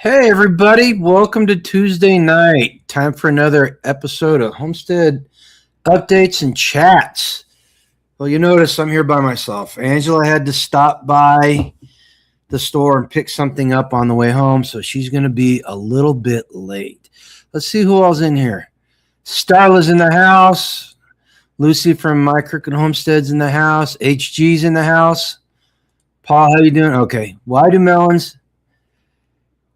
Hey everybody, welcome to Tuesday night. Time for another episode of Homestead Updates and Chats. Well, you notice I'm here by myself. Angela had to stop by the store and pick something up on the way home, so she's going to be a little bit late. Let's see who else in here. Starla's in the house. Lucy from My Crooked Homestead's in the house. HG's in the house. Paul, how you doing? Okay. Why do melons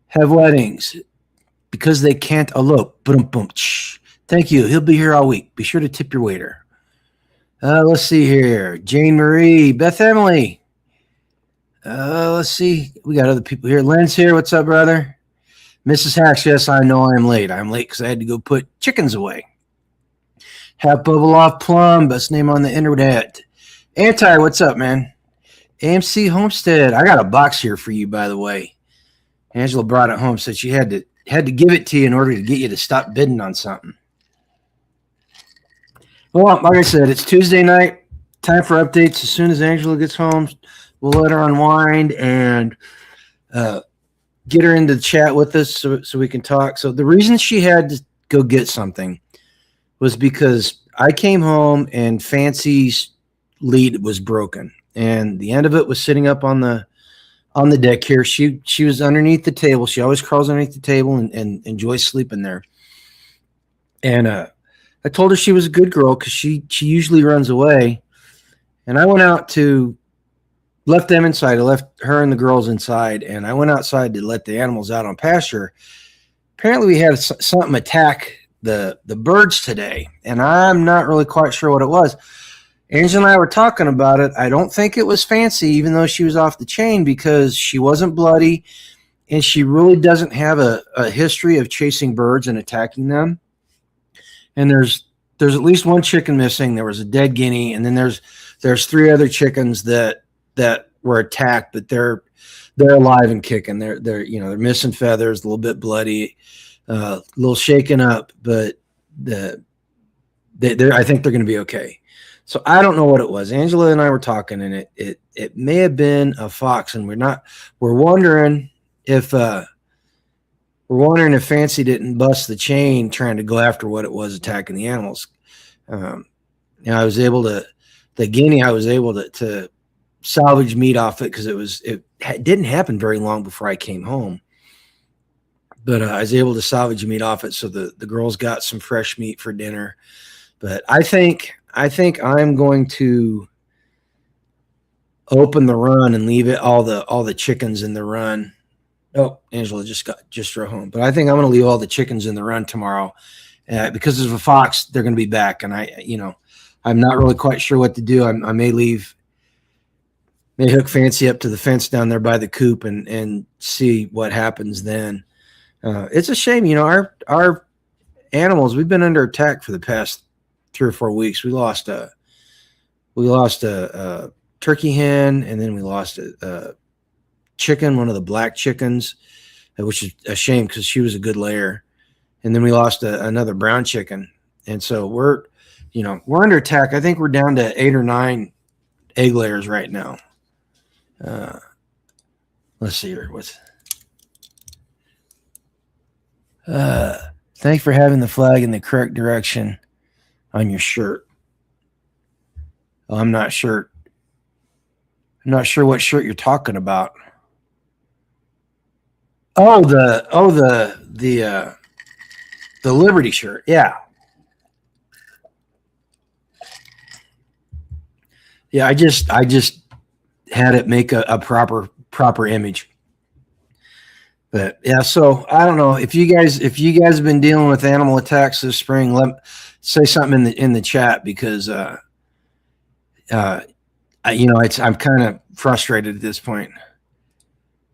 have weddings? Because they can't elope. Boom, boom. Thank you. He'll be here all week. Be sure to tip your waiter. Let's see here. Jane Marie, Beth Emily. Let's see. We got other people here. Lynn's here. What's up, brother? Mrs. Hacks, yes, I know I'm late. I'm late because I had to go put chickens away. Half Bubble Off Plum, best name on the internet. Anti, what's up, man? AMC Homestead. I got a box here for you, by the way. Angela brought it home, said she had to give it to you in order to get you to stop bidding on something. Well, like I said, it's Tuesday night. Time for updates. As soon as Angela gets home, we'll let her unwind and get her into the chat with us so we can talk. So the reason she had to go get something was because I came home and Fancy's lead was broken, and the end of it was sitting up on the deck here. She was underneath the table. She always crawls underneath the table and enjoys sleeping there. And I told her she was a good girl because she usually runs away. And I went out to left them inside. I left her and the girls inside, and I went outside to let the animals out on pasture. Apparently, we had something attack the birds today, and I'm not really quite sure what it was. Angela and I were talking about it. I don't think it was Fancy, even though she was off the chain, because she wasn't bloody, and she really doesn't have a history of chasing birds and attacking them. And there's at least one chicken missing. There was a dead guinea, and then there's three other chickens that were attacked, but they're alive and kicking. They're missing feathers, a little bit bloody, a little shaken up, but I think they're going to be okay. So I don't know what it was. Angela and I were talking, and it may have been a fox, and we're wondering if Fancy didn't bust the chain trying to go after what it was attacking the animals. I was able to salvage meat off it because it didn't happen very long before I came home. But I was able to salvage meat off it, so the girls got some fresh meat for dinner. But I think I'm going to open the run and leave it all the chickens in the run. Oh, Angela just drove home. But I think I'm going to leave all the chickens in the run tomorrow because of a fox. They're going to be back, and I'm not really quite sure what to do. I may hook Fancy up to the fence down there by the coop and see what happens then. It's a shame, our animals. We've been under attack for the past 3 or 4 weeks. We lost a turkey hen, and then we lost a chicken, one of the black chickens, which is a shame because she was a good layer. And then we lost another brown chicken, and so we're under attack. I think we're down to 8 or 9 egg layers right now. Let's see here. Thanks for having the flag in the correct direction on your shirt. Oh, I'm not sure what shirt you're talking about. Oh, the Liberty shirt. Yeah. Yeah, I just had it make a proper image. But yeah, so I don't know if you guys have been dealing with animal attacks this spring. Say something in the chat because I'm kind of frustrated at this point.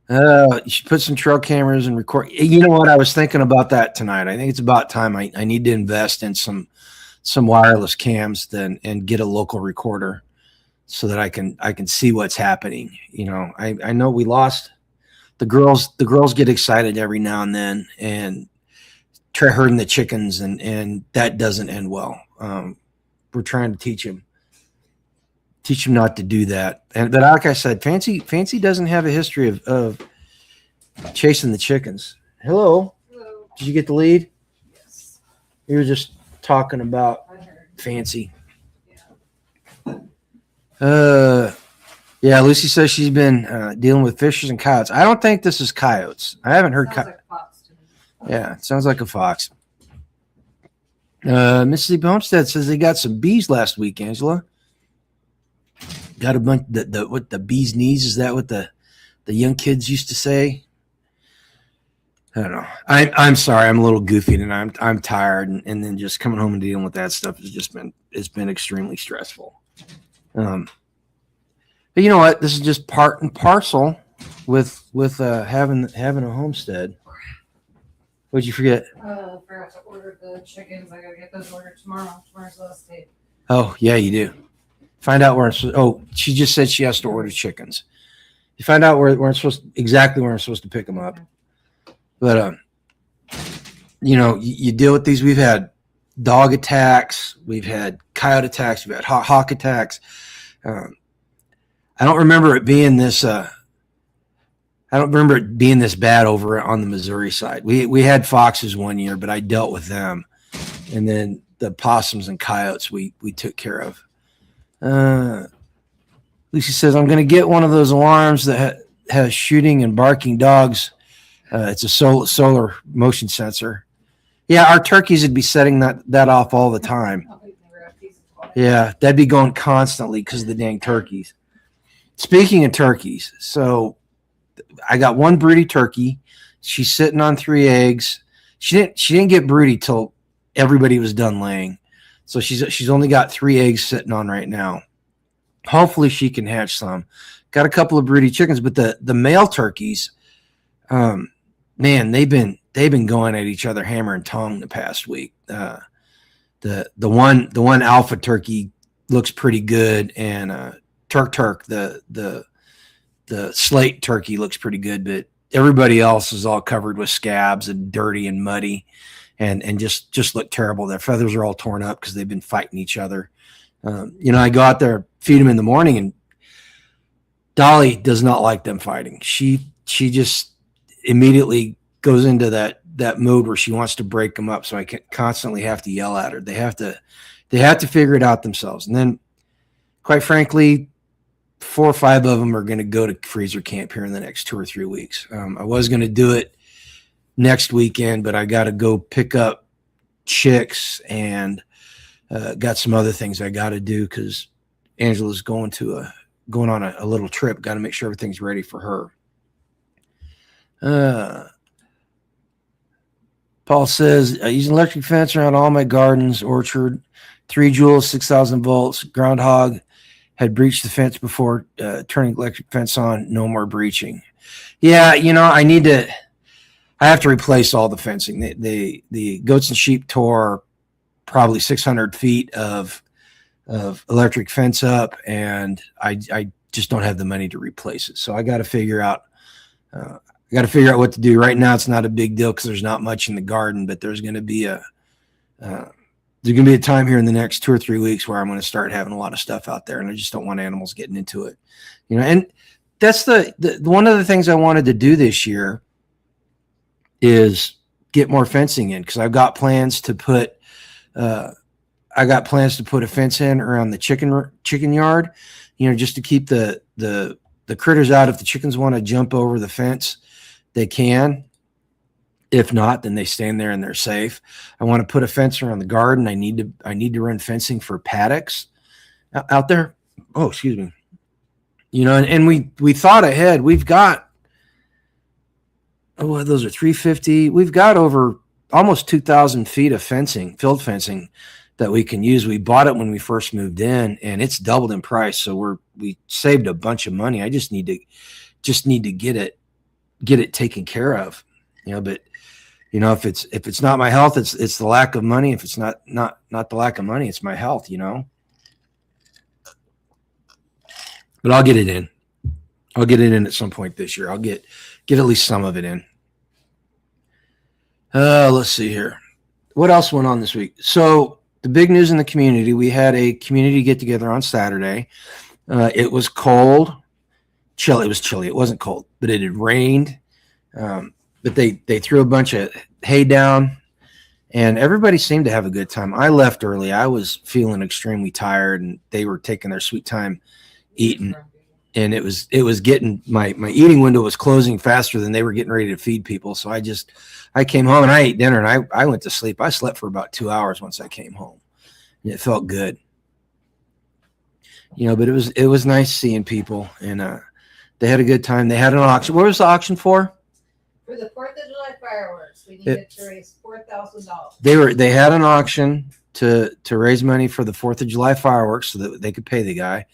You should put some trail cameras and record. You know what? I was thinking about that tonight. I think it's about time I need to invest in some wireless cams and get a local recorder so that I can see what's happening. I know we lost. The girls get excited every now and then and try herding the chickens, and that doesn't end well. We're trying to teach them not to do that. But like I said, Fancy doesn't have a history of chasing the chickens. Hello. Hello. Did you get the lead? Yes. You were just talking about I heard. fancy. Yeah. Yeah, Lucy says she's been dealing with fishers and coyotes. I don't think this is coyotes. I haven't heard Sounds like a fox to me. Yeah, it sounds like a fox. Mississippi Homestead says they got some bees last week, Angela. Got a bunch what the bee's knees, is that what the young kids used to say? I don't know. I'm sorry, I'm a little goofy and I'm tired, and then just coming home and dealing with that stuff it's been extremely stressful. But you know what? This is just part and parcel with having a homestead. What'd you forget? Forgot to order the chickens. I gotta get those ordered tomorrow. Tomorrow's the last day. Oh yeah, you do. Find out where. She just said she has to order chickens. You find out where I'm exactly where I'm supposed to pick them up. But you deal with these. We've had dog attacks. We've had coyote attacks. We've had hawk attacks. I don't remember it being this. I don't remember it being this bad over on the Missouri side. We had foxes one year, but I dealt with them, and then the possums and coyotes we took care of. Lucy says, I'm going to get one of those alarms that has shooting and barking dogs. It's a solar motion sensor. Yeah, our turkeys would be setting that off all the time. Yeah, that'd be going constantly because of the dang turkeys. Speaking of turkeys, so I got one broody turkey. She's sitting on 3 eggs. She didn't get broody till everybody was done laying. So she's only got 3 eggs sitting on right now. Hopefully she can hatch some. Got a couple of broody chickens, but the male turkeys, man, they've been going at each other hammer and tongue the past week. The one alpha turkey looks pretty good, and Turk the slate turkey looks pretty good, but everybody else is all covered with scabs and dirty and muddy, and just look terrible. Their feathers are all torn up because they've been fighting each other. I go out there, feed them in the morning, and Dolly does not like them fighting. She just immediately goes into that mode where she wants to break them up. So I constantly have to yell at her. They have to figure it out themselves. And then, quite frankly, 4 or 5 of them are going to go to freezer camp here in the next 2 or 3 weeks. I was going to do it next weekend, but I got to go pick up chicks and got some other things I got to do because Angela's going on a little trip. Got to make sure everything's ready for her. Paul says, I use an electric fence around all my gardens, orchard, 3 joules, 6,000 volts, groundhog. Had breached the fence before turning electric fence on. No more breaching. Yeah, I have to replace all the fencing. The goats and sheep tore probably 600 feet of electric fence up, and I just don't have the money to replace it. So I got to figure out what to do. Right now, it's not a big deal because there's not much in the garden, but there's going to be a time here in the next 2 or 3 weeks where I'm going to start having a lot of stuff out there, and I just don't want animals getting into it. And that's the one of the things I wanted to do this year is get more fencing in, because I've got plans to put a fence in around the chicken yard, just to keep the critters out. If the chickens want to jump over the fence, they can. If not, then they stand there and they're safe. I want to put a fence around the garden. I need to run fencing for paddocks out there. Oh, excuse me. And we thought ahead. We've got, those are 350. We've got over almost 2,000 feet of fencing, field fencing, that we can use. We bought it when we first moved in, and it's doubled in price. So we saved a bunch of money. I just need to get it taken care of. But if it's not my health, it's the lack of money. If it's not the lack of money, it's my health. But I'll get it in. I'll get it in at some point this year. I'll get at least some of it in. Let's see here. What else went on this week? So the big news in the community, we had a community get together on Saturday. It was cold, chilly. It was chilly. It wasn't cold, but it had rained. but they threw a bunch of hay down, and everybody seemed to have a good time. I left early. I was feeling extremely tired, and they were taking their sweet time eating. And it was getting my eating window was closing faster than they were getting ready to feed people. So I came home and I ate dinner and I went to sleep. I slept for about 2 hours once I came home. And it felt good. But it was nice seeing people, and they had a good time. They had an auction. What was the auction for? For the 4th of July fireworks, we needed to raise $4,000. They had an auction to raise money for the 4th of July fireworks so that they could pay the guy.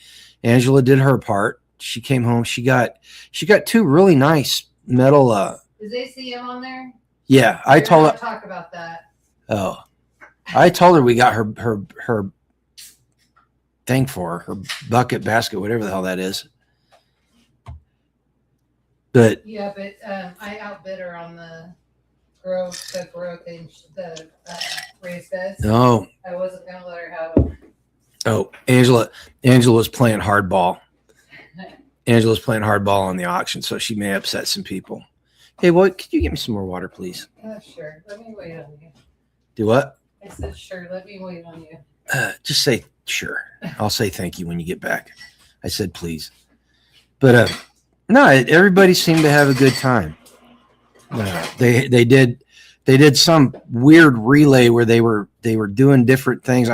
Angela did her part. She came home. She got 2 really nice metal. Is ACM on there? Yeah, I told her. Talk about that. Oh, I told her we got her thing for her bucket, basket, whatever the hell that is. But yeah, but I outbid her on the grow thing, the raised beds. no, I wasn't gonna let her have them. oh, Angela was playing hardball. Angela's playing hardball on the auction, so she may upset some people. Hey, could you get me some more water, please? Sure. Let me wait on you. Do what? I said, sure. Let me wait on you. Just say sure. I'll say thank you when you get back. I said please. But no, everybody seemed to have a good time. They did some weird relay where they were doing different things.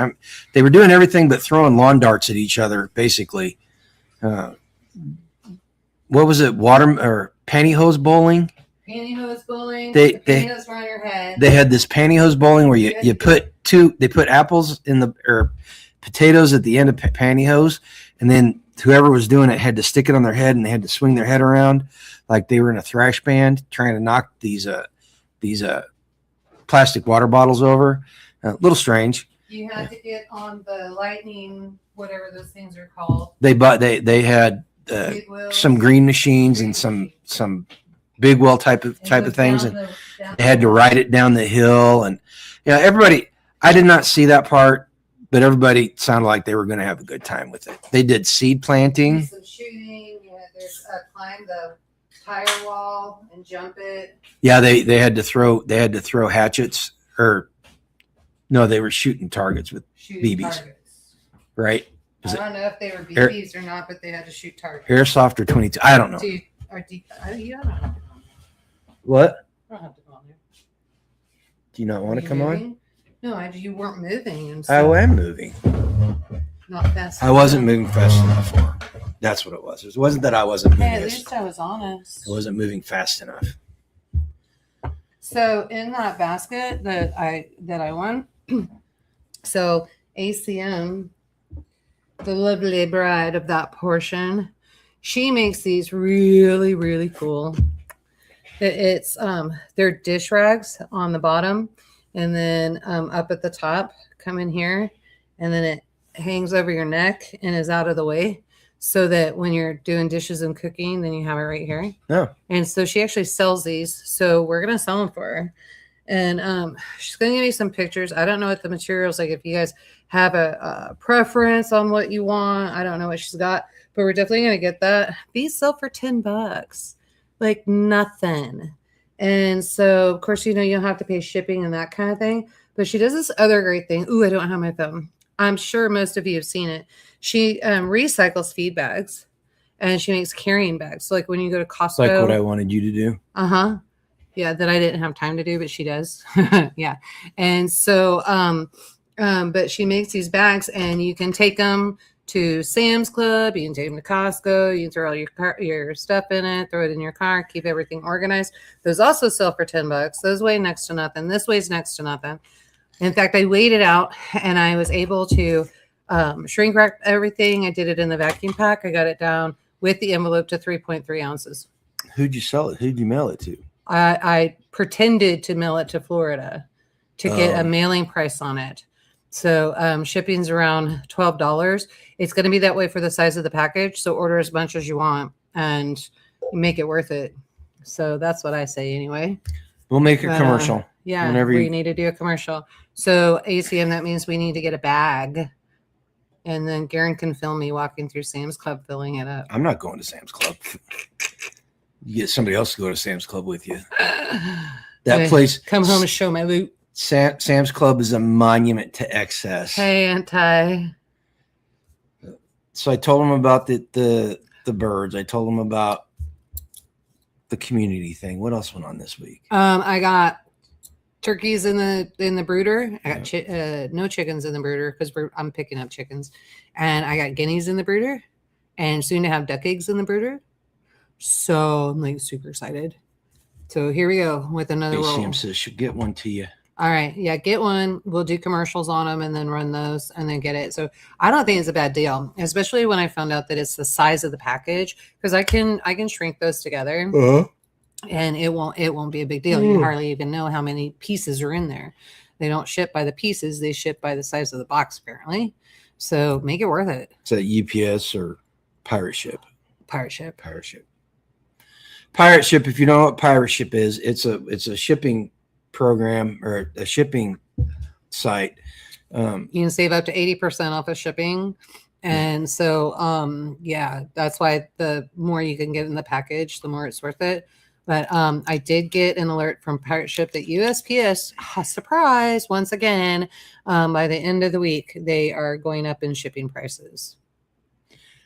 They were doing everything but throwing lawn darts at each other, basically. What was it? Water or pantyhose bowling? Pantyhose bowling. Pantyhose around your head. They had this pantyhose bowling where you put they put apples or potatoes at the end of pantyhose, and then whoever was doing it had to stick it on their head and they had to swing their head around like they were in a thrash band trying to knock these plastic water bottles over. A little strange. You had to get on the lightning, whatever those things are called. They had some green machines and some big well type of things, and they had to ride it down the hill. And everybody, I did not see that part, but everybody sounded like they were going to have a good time with it. They did seed planting, some shooting. There's climb the tire wall and jump it. Yeah, they had to throw hatchets, or no, they were shooting targets with BBs. Targets. Right? I don't know if they were BBs or not, but they had to shoot targets. Airsoft or 22. I don't know. You don't have to. What? I don't have to go on there. Do you not want to come on? No, you weren't moving. And I am moving. Not fast enough. I wasn't moving fast enough for her. That's what it was. It wasn't that I wasn't moving. Hey, at least I was honest. I wasn't moving fast enough. So in that basket that I won, so ACM, the lovely bride of that portion, she makes these really, really cool. It's they're dish rags on the bottom, and then up at the top, come in here, and then it hangs over your neck and is out of the way, so that when you're doing dishes and cooking, then you have it right here. Yeah. And so she actually sells these, so we're gonna sell them for her. And she's gonna give me some pictures. I don't know what the materials like. If you guys have a preference on what you want, I don't know what she's got, but we're definitely gonna get that. These sell for $10, like nothing. And so of course, you don't have to pay shipping and that kind of thing. But she does this other great thing. Ooh, I don't have my phone. I'm sure most of you have seen it. She recycles feed bags, and she makes carrying bags. So like when you go to Costco, Like what I wanted you to do. Yeah, that I didn't have time to do, but she does. Yeah. And so, but she makes these bags, and you can take them to Sam's Club. You can take them to Costco. You can throw all your stuff in it, throw it in your car, keep everything organized. Those also sell for $10. Those weigh next to nothing. This weighs next to nothing. In fact, I weighed it out, and I was able to shrink wrap everything. I did it in the vacuum pack. I got it down with the envelope to 3.3 ounces. Who'd you sell it? Who'd you mail it to? I pretended to mail it to Florida to get a mailing price on it. So shipping's around $12. It's going to be that way for the size of the package. So order as much as you want and make it worth it. So that's what I say anyway. We'll make a commercial. Yeah, we need to do a commercial. So ACM, that means we need to get a bag. And then Garen can film me walking through Sam's Club filling it up. I'm not going to Sam's Club. You get somebody else to go to Sam's Club with you. That That place. Come home and show my loot. Sam's Club is a monument to excess. Anti. So I told him about the birds. I told him about the community thing. What else went on this week? I got turkeys in the brooder. I got no chickens in the brooder because I'm picking up chickens, and I got guineas in the brooder, and soon to have duck eggs in the brooder. So I'm like super excited. So here we go with another roll. ACM says she'll get one to you. All right. Yeah, get one. We'll do commercials on them and then run those and then get it. So I don't think it's a bad deal, especially when I found out that it's the size of the package, because I can shrink those together and it won't be a big deal. You hardly even know how many pieces are in there. They don't ship by the pieces. They ship by the size of the box, apparently. So make it worth it. Is that UPS or Pirate Ship? Pirate Ship. Pirate Ship. Pirate Ship. If you know what Pirate Ship is, it's a shipping program or a shipping site. You can save up to 80% off of shipping. And so, yeah, that's why the more you can get in the package, the more it's worth it. But I did get an alert from Pirate Ship that USPS, surprise, once again, by the end of the week, they are going up in shipping prices.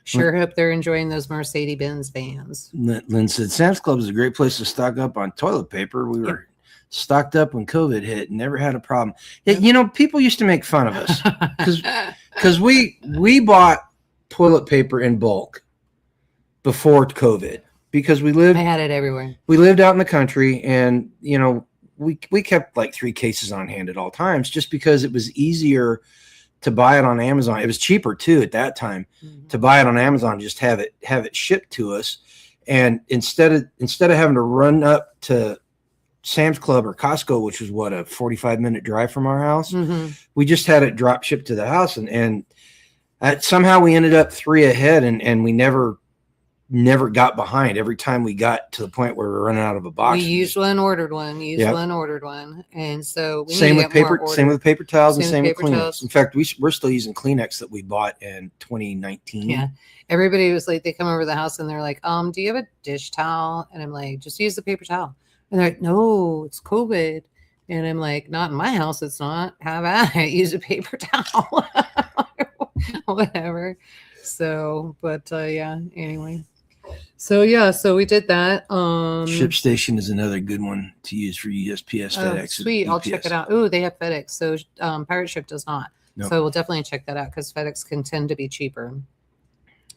Sure hope they're enjoying those Mercedes-Benz vans. Lynn said, Sam's Club is a great place to stock up on toilet paper. We were stocked up when COVID hit and never had a problem. You know, people used to make fun of us because we bought toilet paper in bulk before COVID because I had it everywhere. We lived out in the country, and you know, we kept like 3 cases on hand at all times just because it was easier to buy it on Amazon. It was cheaper too at that time to buy it on Amazon, just have it shipped to us. And instead of having to run up to Sam's Club or Costco, which was a 45-minute drive from our house, we just had it drop shipped to the house. And somehow we ended up 3 ahead, and we never got behind. Every time we got to the point where we were running out of a box, we used one, ordered one, ordered one. And so we same with paper towels, and same with Kleenex. Towels. In fact, we're still using Kleenex that we bought in 2019. Yeah. Everybody was like, they come over the house and they're like, do you have a dish towel? And I'm like, just use the paper towel. And they're like, no, it's COVID. And I'm like, not in my house. It's not. How about I use a paper towel? Whatever. So, but yeah, anyway. So yeah, so we did that. ShipStation is another good one to use for USPS, FedEx. Sweet, I'll check it out. Oh, they have FedEx. So Pirate Ship does not. No. So we'll definitely check that out because FedEx can tend to be cheaper.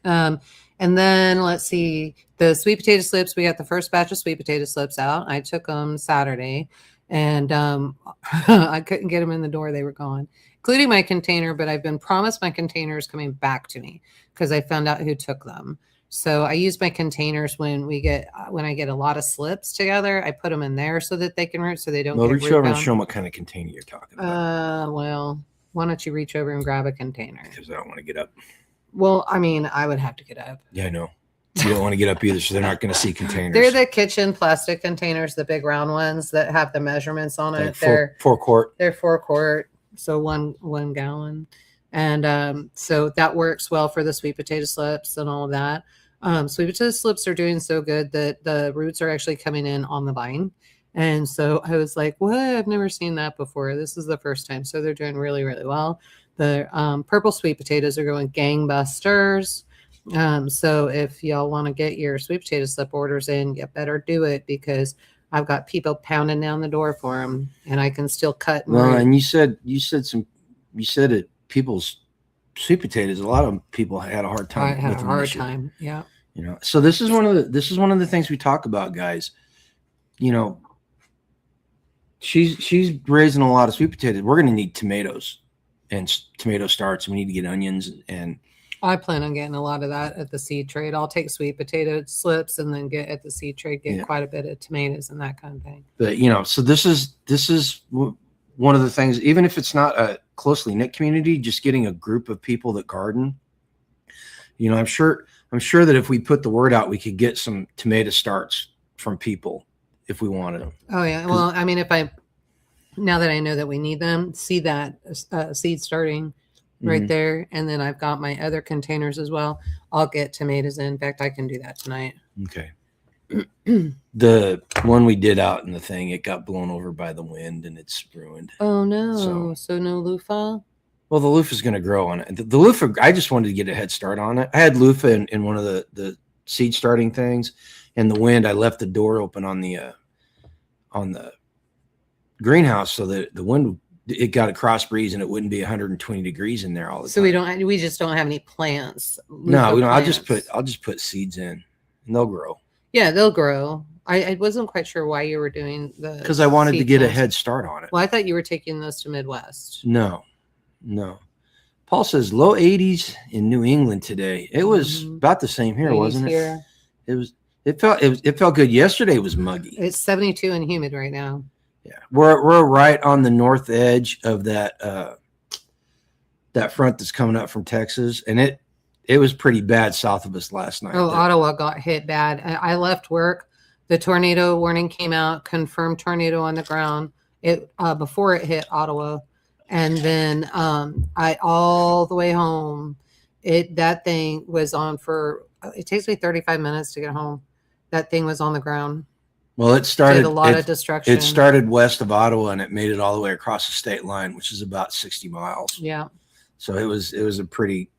And then let's see, the sweet potato slips. We got the first batch of sweet potato slips out. I took them Saturday, and I couldn't get them in the door. They were gone, including my container. But I've been promised my container is coming back to me because I found out who took them. So I use my containers when I get a lot of slips together. I put them in there so that they can root, so they don't. Well, reach over and show them what kind of container you're talking about. Well, why don't you reach over and grab a container? Because I don't want to get up. Well, I mean, I would have to get up. Yeah, I know. You don't want to get up either, so they're not going to see containers. They're the kitchen plastic containers, the big round ones that have the measurements on it. They're 4 quart. They're 4 quart, so one gallon, and so that works well for the sweet potato slips and all of that. Sweet potato slips are doing so good that the roots are actually coming in on the vine. And so I was like, what? I've never seen that before. This is the first time. So they're doing really, really well. The purple sweet potatoes are going gangbusters. So if y'all want to get your sweet potato slip orders in, you better do it because I've got people pounding down the door for them, and I can still cut. And you said that people's sweet potatoes, a lot of people had a hard time. I had a hard time. Yeah. You know, so this is one of the things we talk about, guys. You know, she's raising a lot of sweet potatoes. We're going to need tomatoes and tomato starts. We need to get onions, and I plan on getting a lot of that at the seed trade. I'll take sweet potato slips and then get at the seed trade, quite a bit of tomatoes and that kind of thing. But you know, so this is one of the things. Even if it's not a closely knit community, just getting a group of people that garden. You know, I'm sure that if we put the word out, we could get some tomato starts from people if we wanted them. Oh yeah. Well, I mean, now that I know that we need them, see that seed starting right there. And then I've got my other containers as well. I'll get tomatoes in. In fact, I can do that tonight. Okay. The one we did out in the thing, it got blown over by the wind and it's ruined. Oh no! So no loofah. Well, the loofah is going to grow on it. The loofah, I just wanted to get a head start on it. I had loofah in one of the seed starting things, and the wind. I left the door open on the greenhouse so that the wind, it got a cross breeze and it wouldn't be 120 degrees in there all the time. So we just don't have any plants. No, we don't. Plants. I'll just put seeds in and they'll grow. Yeah, they'll grow. I wasn't quite sure why you were doing because I wanted to get a head start on it. Well, I thought you were taking those to Midwest. No. Paul says low 80s in New England today. It was about the same here, wasn't it? Here. It felt good. Yesterday was muggy. It's 72 and humid right now. Yeah, we're right on the north edge of that front that's coming up from Texas, and it was pretty bad south of us last night. Oh, Ottawa got hit bad. I left work. The tornado warning came out, confirmed tornado on the ground. Before it hit Ottawa, and then I all the way home. That thing was on for. It takes me 35 minutes to get home. That thing was on the ground. Well, it started a lot of destruction. It started west of Ottawa and it made it all the way across the state line, which is about 60 miles. Yeah. So it was a pretty.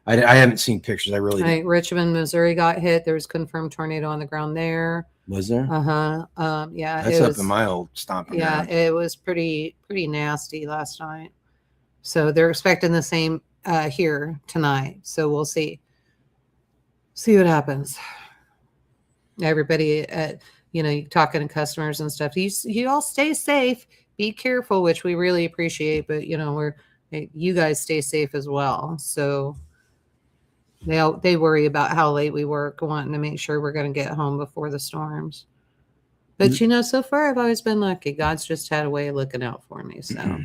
I haven't seen pictures. I really didn't. Richmond, Missouri got hit. There was confirmed tornado on the ground there. Was there? Yeah. That's up in my old stomping ground. It was pretty nasty last night. So they're expecting the same here tonight. So we'll see what happens. Everybody talking to customers and stuff. You all stay safe, be careful, which we really appreciate, but you guys stay safe as well. So they worry about how late we work, wanting to make sure we're going to get home before the storms. But so far I've always been lucky. God's just had a way of looking out for me. So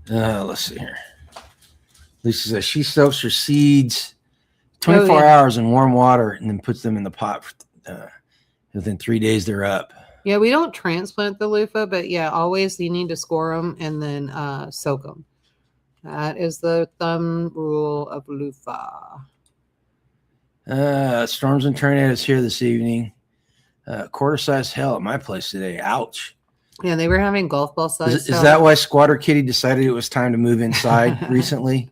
let's see here. Lisa says she soaks her seeds 24 hours in warm water and then puts them in the pot. Within 3 days, they're up. Yeah, we don't transplant the loofah, but always you need to score them and then soak them. That is the thumb rule of loofah. Storms and tornadoes here this evening. Quarter-sized hail at my place today. Ouch. Yeah, they were having golf ball size. Is that why Squatter Kitty decided it was time to move inside recently?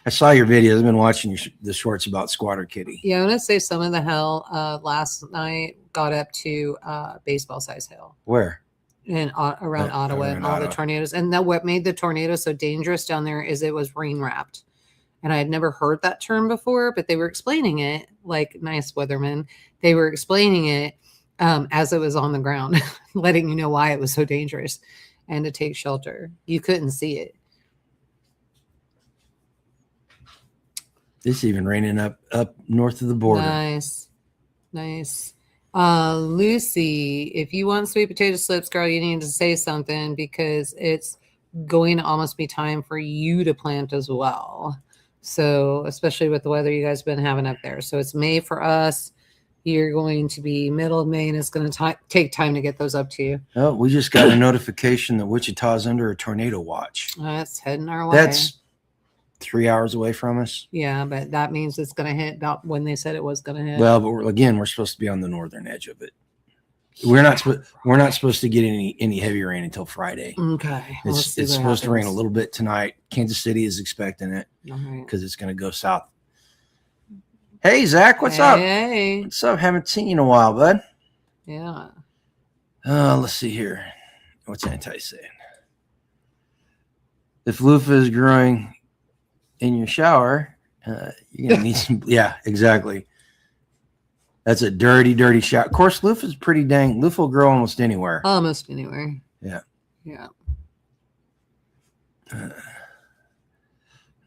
I saw your videos. I've been watching the shorts about Squatter Kitty. Yeah, I want to say some of the hail last night got up to baseball size hail. Where? Around Ottawa and all the tornadoes. And what made the tornado so dangerous down there is it was rain wrapped. And I had never heard that term before, but they were explaining it like nice weathermen. They were explaining it as it was on the ground, letting you know why it was so dangerous and to take shelter. You couldn't see it. It's even raining up north of the border. Nice. Lucy, if you want sweet potato slips, girl, you need to say something because it's going to almost be time for you to plant as well. So, especially with the weather you guys have been having up there. So it's May for us. You're going to be middle of May, and it's going to take time to get those up to you. Oh, we just got a notification that Wichita's under a tornado watch. That's heading our way. That's 3 hours away from us. Yeah, but that means it's going to hit about when they said it was going to hit. Well, but we're supposed to be on the northern edge of it. We're not supposed to get any heavy rain until Friday. Okay, it's supposed to rain a little bit tonight. Kansas City is expecting it because it's going to go south. Hey Zach, what's up? Hey, what's up? Haven't seen you in a while, bud. Yeah. Let's see here. What's Anti saying? If loofah is growing in your shower, you're gonna need some. Yeah, exactly. That's a dirty shower. Of course, loofah is pretty dang. Loofah will grow almost anywhere. Almost anywhere. Yeah. Yeah.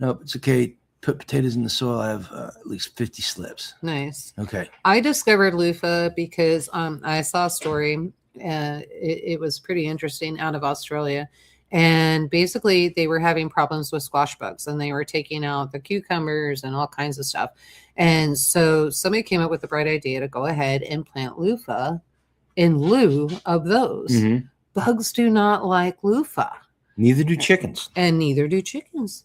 Nope, it's okay. Put potatoes in the soil. I have at least 50 slips. Nice. Okay. I discovered loofah because I saw a story. It was pretty interesting out of Australia. And basically, they were having problems with squash bugs, and they were taking out the cucumbers and all kinds of stuff. And so somebody came up with the bright idea to go ahead and plant loofah in lieu of those. Bugs do not like loofah. Neither do chickens. And neither do chickens.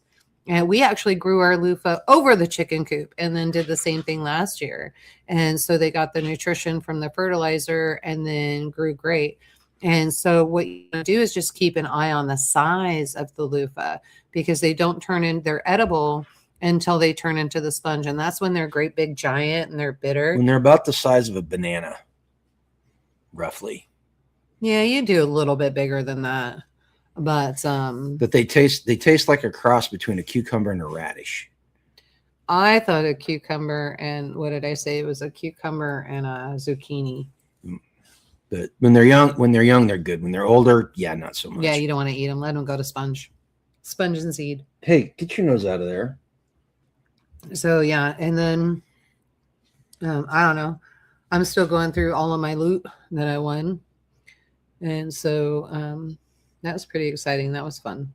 And we actually grew our loofah over the chicken coop and then did the same thing last year. And so they got the nutrition from the fertilizer and then grew great. And so what you do is just keep an eye on the size of the loofah because they don't turn in, they're edible until they turn into the sponge. And that's when they're great big giant and they're bitter. When they're about the size of a banana, roughly. Yeah, you do a little bit bigger than that. But they taste like a cross between a cucumber and a radish. I thought a cucumber and what did I say? It was a cucumber and a zucchini. But when they're young, they're good. When they're older, yeah, not so much. Yeah, you don't want to eat them. Let them go to sponge and seed. Hey, get your nose out of there. So yeah, and then I don't know. I'm still going through all of my loot that I won, and so that was pretty exciting. That was fun.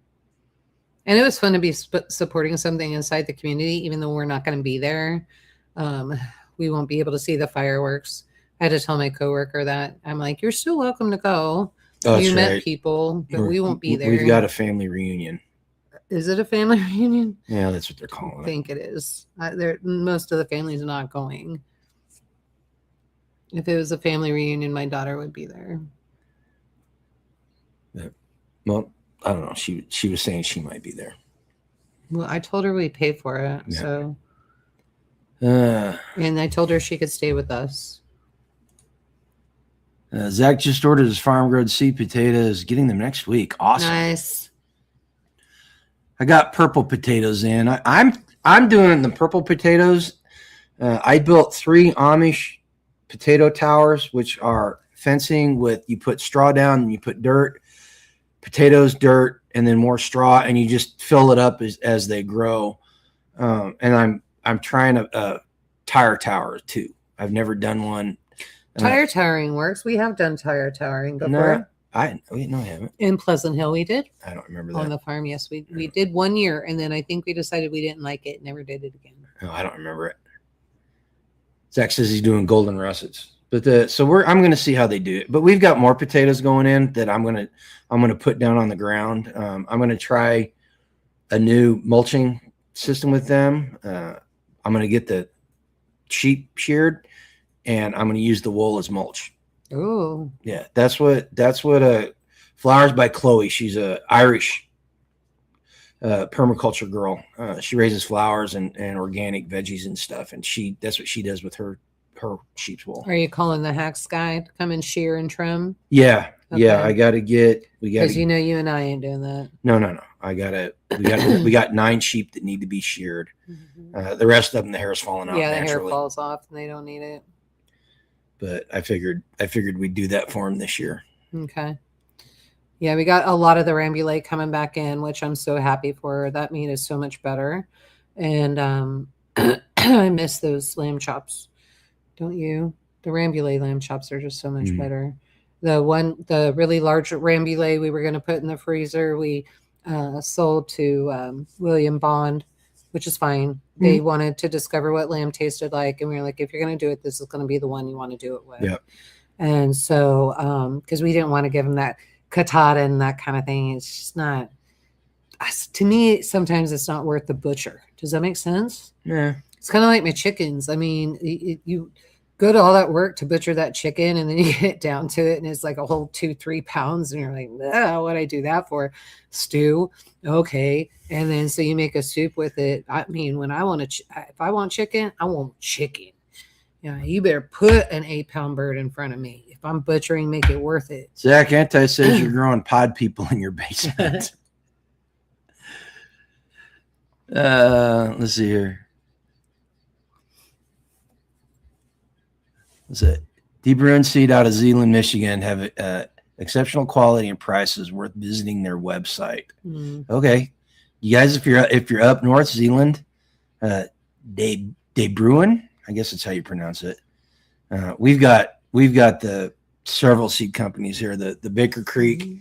And it was fun to be supporting something inside the community, even though we're not going to be there. We won't be able to see the fireworks. I had to tell my coworker that. I'm like, you're still welcome to go. Oh, you met right. people, but we won't be there. We've got a family reunion. Is it a family reunion? Yeah, that's what they're calling it. I think it is. Most of the family's not going. If it was a family reunion, my daughter would be there. Yeah. Well, I don't know. She was saying she might be there. Well, I told her we pay for it. Yeah. So. And I told her she could stay with us. Zach just ordered his farm grown seed potatoes. Getting them next week. Awesome. Nice. I got purple potatoes in. I'm doing the purple potatoes. I built 3 Amish potato towers, which are fencing with, you put straw down and you put dirt, potatoes, dirt, and then more straw, and you just fill it up as they grow. And I'm trying a tire tower too. I've never done one. Tire towering works. We have done tire towering before. I haven't. In Pleasant Hill, we did. I don't remember that. On the farm, yes, we did 1 year, and then I think we decided we didn't like it, never did it again. Oh, I don't remember it. Zach says he's doing golden russets, but I'm going to see how they do it. But we've got more potatoes going in that I'm going to put down on the ground. I'm going to try a new mulching system with them. I'm going to get the sheep sheared, and I'm going to use the wool as mulch. Oh, yeah, that's what Flowers by Chloe. She's a Irish permaculture girl. She raises flowers and organic veggies and stuff, and that's what she does with her sheep's wool. Are you calling the hacks guy to come and shear and trim? Yeah, okay. Yeah. Because you and I ain't doing that. No. We got 9 sheep that need to be sheared. Mm-hmm. The rest of them, the hair's falling off. Yeah, the naturally. hair falls off, and they don't need it. But I figured we'd do that for them this year. Okay. Yeah, we got a lot of the rambulate coming back in, which I'm so happy for. That meat is so much better. And I miss those lamb chops. Don't you? The rambulate lamb chops are just so much better. The really large rambulate we were going to put in the freezer, we sold to William Bond, which is fine. They wanted to discover what lamb tasted like. And we were like, if you're going to do it, this is going to be the one you want to do it with. Yep. And so, because we didn't want to give them that catata and that kind of thing. It's just not, to me, sometimes it's not worth the butcher. Does that make sense? Yeah. It's kind of like my chickens. I mean, you go to all that work to butcher that chicken, and then you get down to it and it's like a whole 2-3 pounds, and you're like, what'd I do that for? Stew. Okay. And then so you make a soup with it. I mean, when if I want chicken, I want chicken. Yeah, you better put an 8-pound bird in front of me. If I'm butchering, make it worth it. Zach Anti says you're growing pod people in your basement. Let's see here. What's it? Deep Run Seed out of Zeeland, Michigan have exceptional quality and prices worth visiting their website. Okay, you guys, if you're up north, Zeeland, De Bruin, I guess that's how you pronounce it. We've got the several seed companies here. The Baker Creek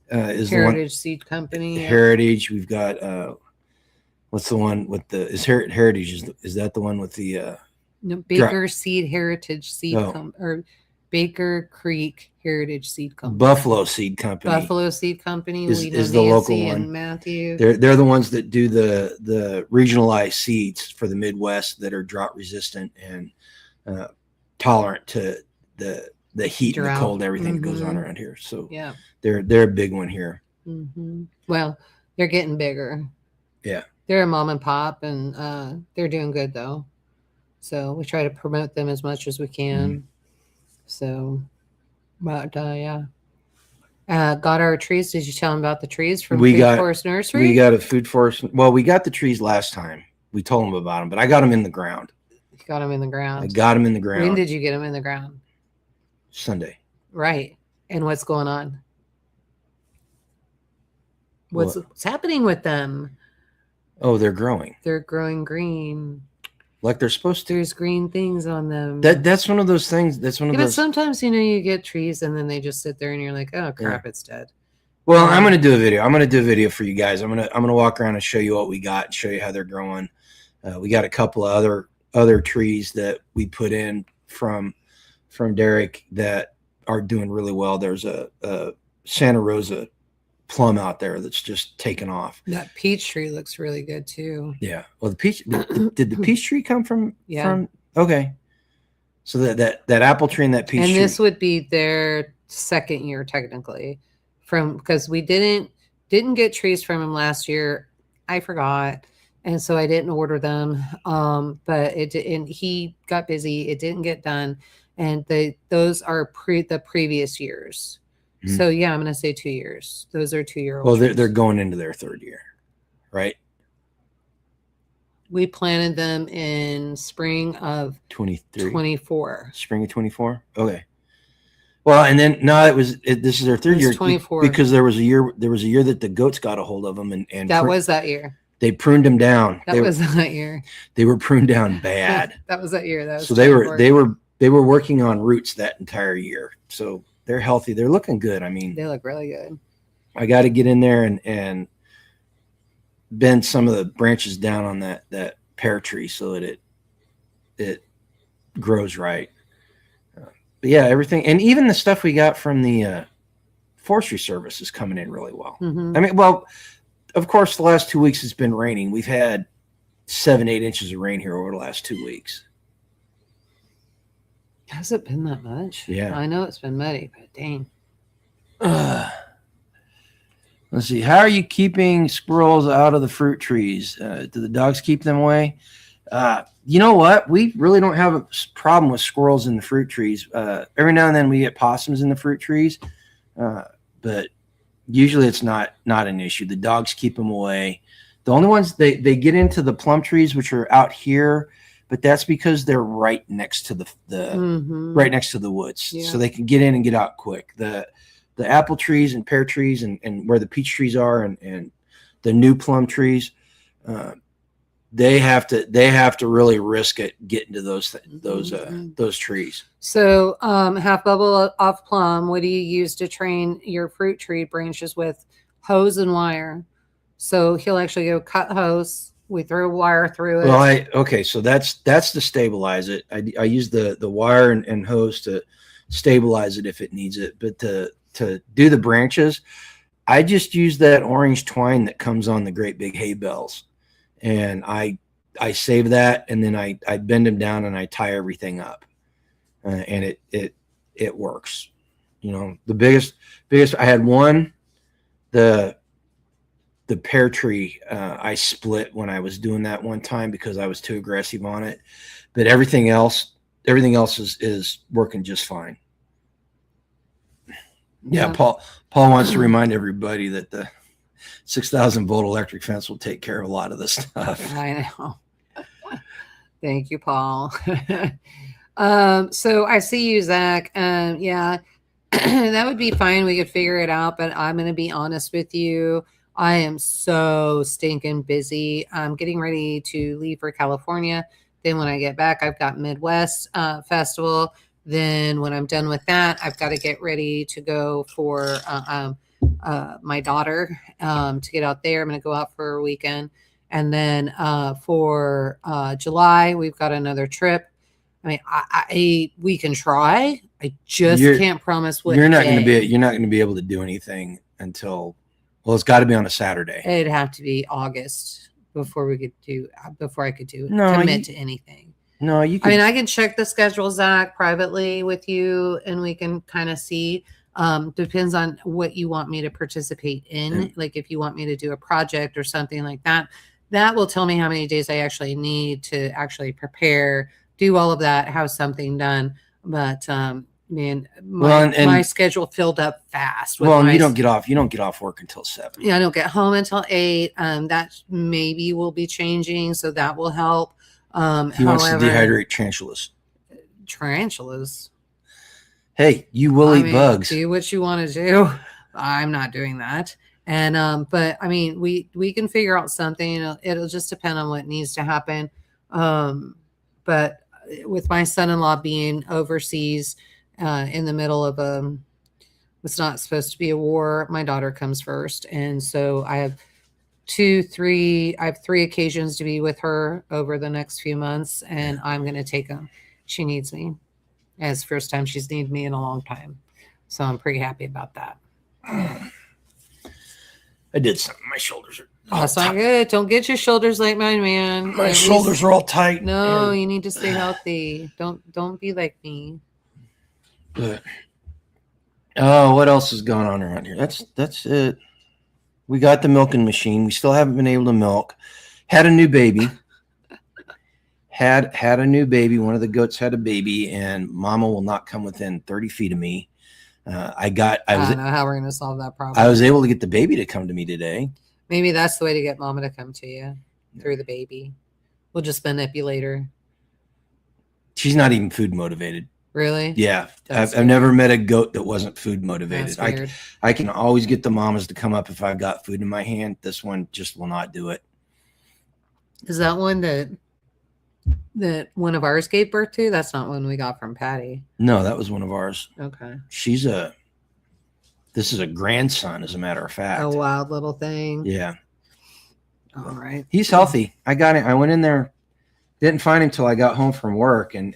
is Heritage Seed Company. Heritage. We've got what's the one with Heritage? Is that the one with the no, Baker Seed Heritage Seed or Baker Creek Heritage Seed Company. Buffalo Seed Company. Buffalo Seed Company. is We know the local Nancy one. and Matthew. They're the ones that do the regionalized seeds for the Midwest that are drought resistant and tolerant to the heat and the cold, everything that goes on around here. So yeah, they're a big one here. Well, they're getting bigger. Yeah, they're a mom and pop, and they're doing good though. So we try to promote them as much as we can. So, but yeah. Got our trees. Did you tell them about the trees from Food Forest Nursery? We got a Food Forest. Well, we got the trees last time. We told them about them, but I got them in the ground. You got them in the ground. I got them in the ground. When did you get them in the ground? Sunday. Right. And what's going on? What's happening with them? Oh, they're growing. They're growing green. Like they're supposed to. There's green things on them. That's one of those things. That's one of those. But sometimes, you get trees and then they just sit there and you're like, oh crap, it's dead. Well, I'm gonna do a video. I'm gonna do a video for you guys. I'm gonna walk around and show you what we got and show you how they're growing. We got a couple of other trees that we put in from Derek that are doing really well. There's a Santa Rosa plum out there that's just taken off. That peach tree looks really good too. Yeah. Well, the peach did the peach tree come from? Yeah. From, okay. So that apple tree and that peach tree. And this would be their second year technically, because we didn't get trees from him last year. I forgot, and so I didn't order them. But he got busy. It didn't get done, and those are the previous years. So yeah, I'm gonna say 2 years. Those are 2-year-old. Well, they're going into their third year, right? We planted them in spring of 24. Spring of 24. Okay. Well, and then this is their third year 24 because there was a year that the goats got a hold of them and that was that year. They pruned them down. That was that year. They were pruned down bad. That was that year. That was so they were working on roots that entire year. So they're healthy. They're looking good. I mean, they look really good. I got to get in there and bend some of the branches down on that pear tree so that it grows right. But yeah, everything, and even the stuff we got from the Forestry Service is coming in really well. I mean, well, of course, the last 2 weeks it's been raining. We've had 7-8 inches of rain here over the last 2 weeks. Has it been that much? Yeah. I know it's been muddy, but dang. Let's see. How are you keeping squirrels out of the fruit trees? Do the dogs keep them away? You know what? We really don't have a problem with squirrels in the fruit trees. Every now and then we get possums in the fruit trees, but usually it's not an issue. The dogs keep them away. The only ones they get into the plum trees, which are out here, but that's because they're right next to the right next to the woods, so they can get in and get out quick. The apple trees and pear trees and where the peach trees are and the new plum trees, they have to really risk it getting to those trees. So half bubble off plum. What do you use to train your fruit tree branches with? Hose and wire. So he'll actually go cut hose. We throw wire through it. Well, so that's to stabilize it. I use the wire and hose to stabilize it if it needs it. But to do the branches, I just use that orange twine that comes on the great big hay bales, and I save that, and then I bend them down and I tie everything up, and it works. The biggest I had one, the pear tree, I split when I was doing that one time because I was too aggressive on it, but everything else is working just fine. Yeah. Paul wants to remind everybody that the 6,000 volt electric fence will take care of a lot of this stuff. I know. Thank you, Paul. So I see you, Zach. Yeah, that would be fine. We could figure it out, but I'm going to be honest with you. I am so stinking busy. I'm getting ready to leave for California. Then when I get back, I've got Midwest Festival. Then when I'm done with that, I've got to get ready to go for my daughter to get out there. I'm going to go out for a weekend. And then for July, we've got another trip. I mean, we can try. I just You're- can't promise what you're not going to day. be you're not going to be able to do anything until, well, it's got to be on a Saturday. It'd have to be August before I could No, commit to anything. No, you I can. mean, I can check the schedule, Zach, privately with you, and we can kind of see. Depends on what you want me to participate in. Like if you want me to do a project or something like that, that will tell me how many days I actually need to actually prepare, do all of that, have something done. But man, my schedule filled up fast. Well, you don't get off work until 7. Yeah, I don't get home until 8. That maybe will be changing, so that will help. He wants to dehydrate tarantulas. Tarantulas. Hey, you will eat bugs. Do what you want to do. I'm not doing that. And but I mean, we can figure out something. It'll just depend on what needs to happen. But with my son-in-law being overseas, in the middle of it's not supposed to be a war. My daughter comes first, and so I have 3 occasions to be with her over the next few months, and I'm going to take them. She needs me. It's the first time she's needed me in a long time. So I'm pretty happy about that. I did something. My shoulders are That's not good. Don't get your shoulders like mine, man. My shoulders are all tight. No, you need to stay healthy. Don't be like me. But what else is going on around here? That's it. We got the milking machine. We still haven't been able to milk. Had a new baby. Had a new baby. One of the goats had a baby, and Mama will not come within 30 feet of me. I don't know how we're going to solve that problem. I was able to get the baby to come to me today. Maybe that's the way to get Mama to come to you, through the baby. We'll just manipulate her. She's not even food motivated. Really? Yeah. I've never met a goat that wasn't food motivated. That's weird. I can always get the mamas to come up if I've got food in my hand. This one just will not do it. Is that one that one of ours gave birth to? That's not one we got from Patty. No, that was one of ours. Okay. This is a grandson, as a matter of fact. A wild little thing. Yeah. All right. He's healthy. I got him. I went in there, didn't find him till I got home from work, and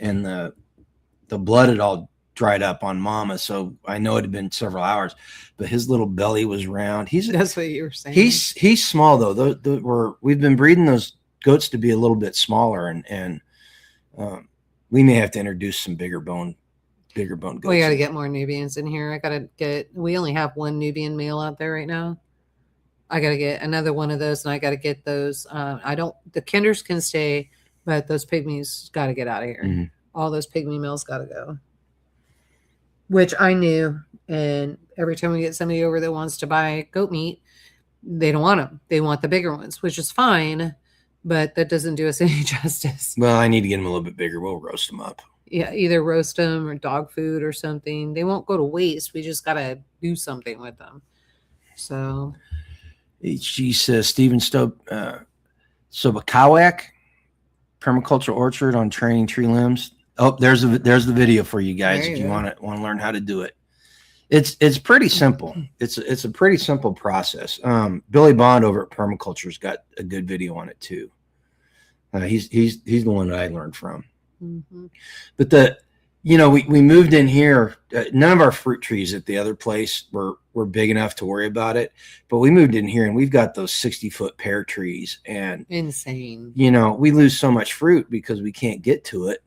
the blood had all dried up on Mama, so I know it had been several hours. But his little belly was round. That's what you were saying. He's small though. We've been breeding those goats to be a little bit smaller, and we may have to introduce some bigger bone goats. We got to get more Nubians in here. We only have one Nubian male out there right now. I got to get another one of those, and I got to get those. The kinders can stay, but those pygmies got to get out of here. Mm-hmm. All those pygmy males got to go, which I knew. And every time we get somebody over that wants to buy goat meat, they don't want them. They want the bigger ones, which is fine, but that doesn't do us any justice. Well, I need to get them a little bit bigger. We'll roast them up. Yeah, either roast them or dog food or something. They won't go to waste. We just got to do something with them. So. She says, Stephen Sobakawak, permaculture orchard on training tree limbs. Oh, there's the video for you guys if you want to learn how to do it. It's pretty simple. It's a pretty simple process. Billy Bond over at Permaculture's got a good video on it too. He's the one that I learned from. Mm-hmm. But we moved in here. None of our fruit trees at the other place were big enough to worry about it. But we moved in here, and we've got those 60-foot pear trees, and insane. We lose so much fruit because we can't get to it.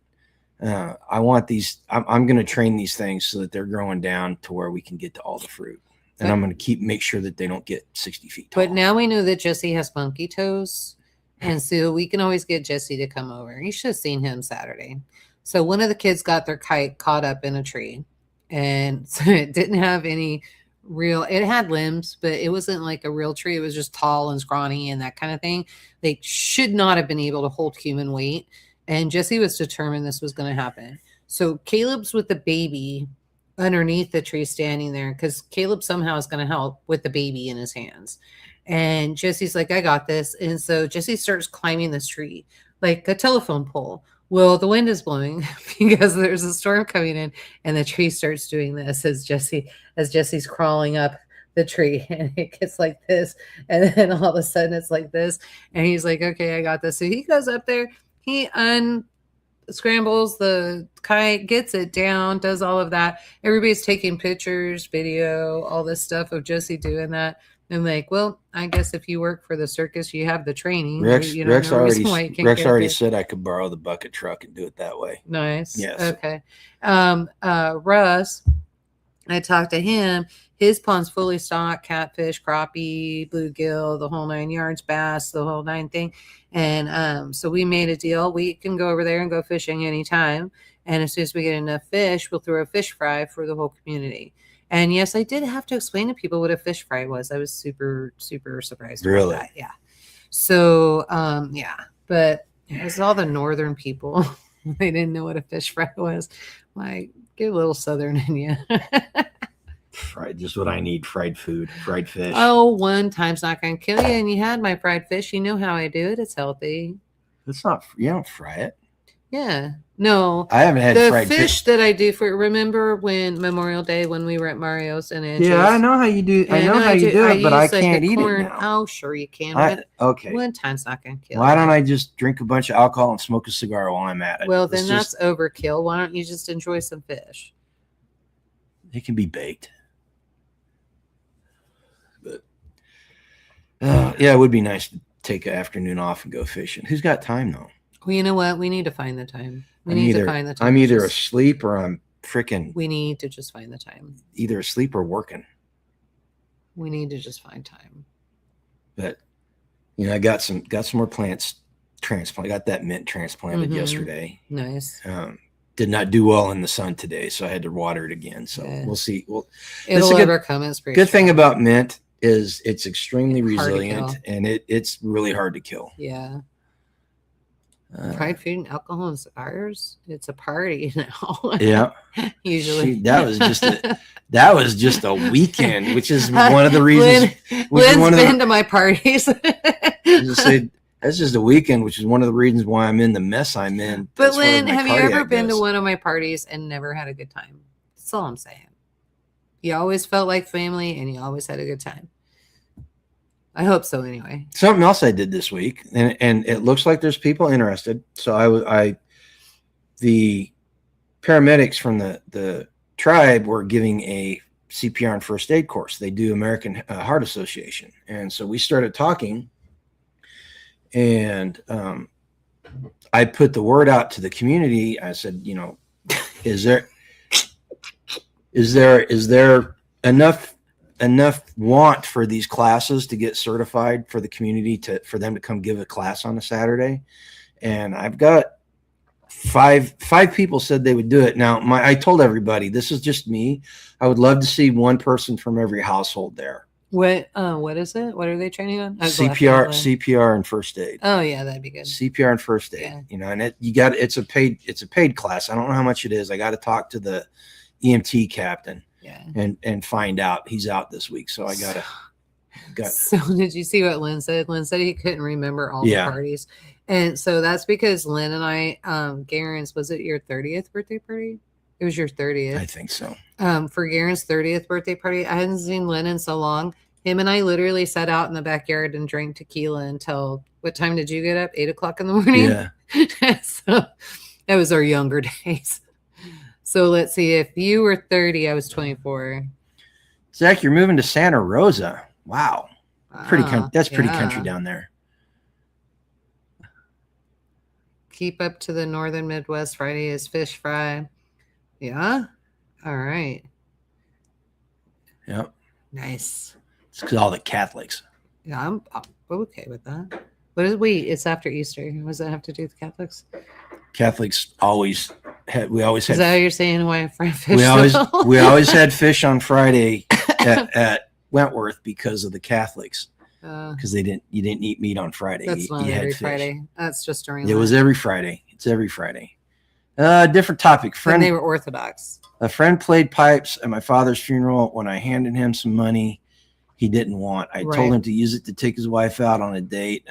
I want these. I'm going to train these things so that they're growing down to where we can get to all the fruit, and I'm going to make sure that they don't get 60 feet tall. But now we know that Jesse has monkey toes, and so we can always get Jesse to come over. You should have seen him Saturday. So one of the kids got their kite caught up in a tree, and so it didn't have any real. It had limbs, but it wasn't like a real tree. It was just tall and scrawny and that kind of thing. They should not have been able to hold human weight. And Jesse was determined this was going to happen. So Caleb's with the baby underneath the tree standing there because Caleb somehow is going to help with the baby in his hands. And Jesse's like, I got this. And so Jesse starts climbing this tree like a telephone pole. Well, the wind is blowing because there's a storm coming in, and the tree starts doing this as Jesse's crawling up the tree, and it gets like this. And then all of a sudden it's like this. And he's like, okay, I got this. So he goes up there. He scrambles the kite, gets it down, does all of that. Everybody's taking pictures, video, all this stuff of Josie doing that. And like, well, I guess if you work for the circus, you have the training. Rex, you know, Rex no already, reason why you can't Rex get a already bit. said I could borrow the bucket truck and do it that way. Nice. Yes. Okay. Russ, I talked to him. His pond's fully stocked: catfish, crappie, bluegill, the whole 9 yards, bass, the whole 9 thing. And so we made a deal. We can go over there and go fishing anytime. And as soon as we get enough fish, we'll throw a fish fry for the whole community. And yes, I did have to explain to people what a fish fry was. I was super, super surprised. Really? About that. Yeah. So, yeah, but it was all the northern people. They didn't know what a fish fry was. Like, get a little southern in you. Fried, just what I need. Fried food, fried fish. Oh, one time's not going to kill you. And you had my fried fish. You know how I do it. It's healthy. It's not, you don't fry it. Yeah. No. I haven't had the fried fish that I do for, remember when Memorial Day when we were at Mario's and Angie's? Yeah, I know how you do. I know how you do it, but I can't eat it now. Oh, sure you can. Okay. One time's not going to kill. Why don't I just drink a bunch of alcohol and smoke a cigar while I'm at it? Well, then that's overkill. Why don't you just enjoy some fish? It can be baked. But yeah, it would be nice to take an afternoon off and go fishing. Who's got time though? Well, you know what? We need to find the time. I'm either asleep or I'm freaking. We need to just find the time. Either asleep or working. We need to just find time. But I got some more plants transplanted. I got that mint transplanted yesterday. Nice. Did not do well in the sun today, so I had to water it again. So we'll see. Well, it'll overcome. It's pretty good thing about mint is it's extremely resilient and it's really hard to kill. Yeah. Fried food and alcohol and cigars. It's a party now. Yeah. Usually. See, that was just a weekend, which is one of the reasons. Lynn's been to my parties. That's just a weekend, which is one of the reasons why I'm in the mess I'm in. But Lynn, have you ever been to one of my parties and never had a good time? That's all I'm saying. You always felt like family and you always had a good time. I hope so anyway. Something else I did this week, and it looks like there's people interested. So the paramedics from the tribe were giving a CPR and first aid course. They do American Heart Association. And so we started talking, and I put the word out to the community. I said, is there enough want for these classes to get certified for the community for them to come give a class on a Saturday? And I've got five people said they would do it. Now I told everybody, this is just me. I would love to see one person from every household there. What is it? What are they training on? CPR and first aid. Oh yeah, that'd be good. CPR and first aid. Yeah. And it's a paid class. I don't know how much it is. I got to talk to the EMT captain. Yeah. And find out. He's out this week, so I gotta. So did you see what Lynn said? Lynn said he couldn't remember all the parties, and so that's because Lynn and I, Garen's, was it your 30th birthday party? It was your 30th. I think so. For Garen's 30th birthday party, I hadn't seen Lynn in so long. Him and I literally sat out in the backyard and drank tequila until what time did you get up? 8 o'clock in the morning. Yeah. So that was our younger days. So let's see. If you were 30, I was 24. Zach, you're moving to Santa Rosa. Wow. That's pretty country down there. Keep up to the northern Midwest. Friday is fish fry. Yeah. All right. Yep. Nice. It's because all the Catholics. Yeah, I'm okay with that. What is it's after Easter. What does that have to do with Catholics? Catholics always had. We always had. Is that what you're saying? Why fried fish? We always had fish on Friday at Wentworth because of the Catholics. Because you didn't eat meat on Friday. That's not every Friday. That's just during. It was every Friday. It's every Friday. Different topic. Friend. They were Orthodox. A friend played pipes at my father's funeral. When I handed him some money, he didn't want. I told him to use it to take his wife out on a date.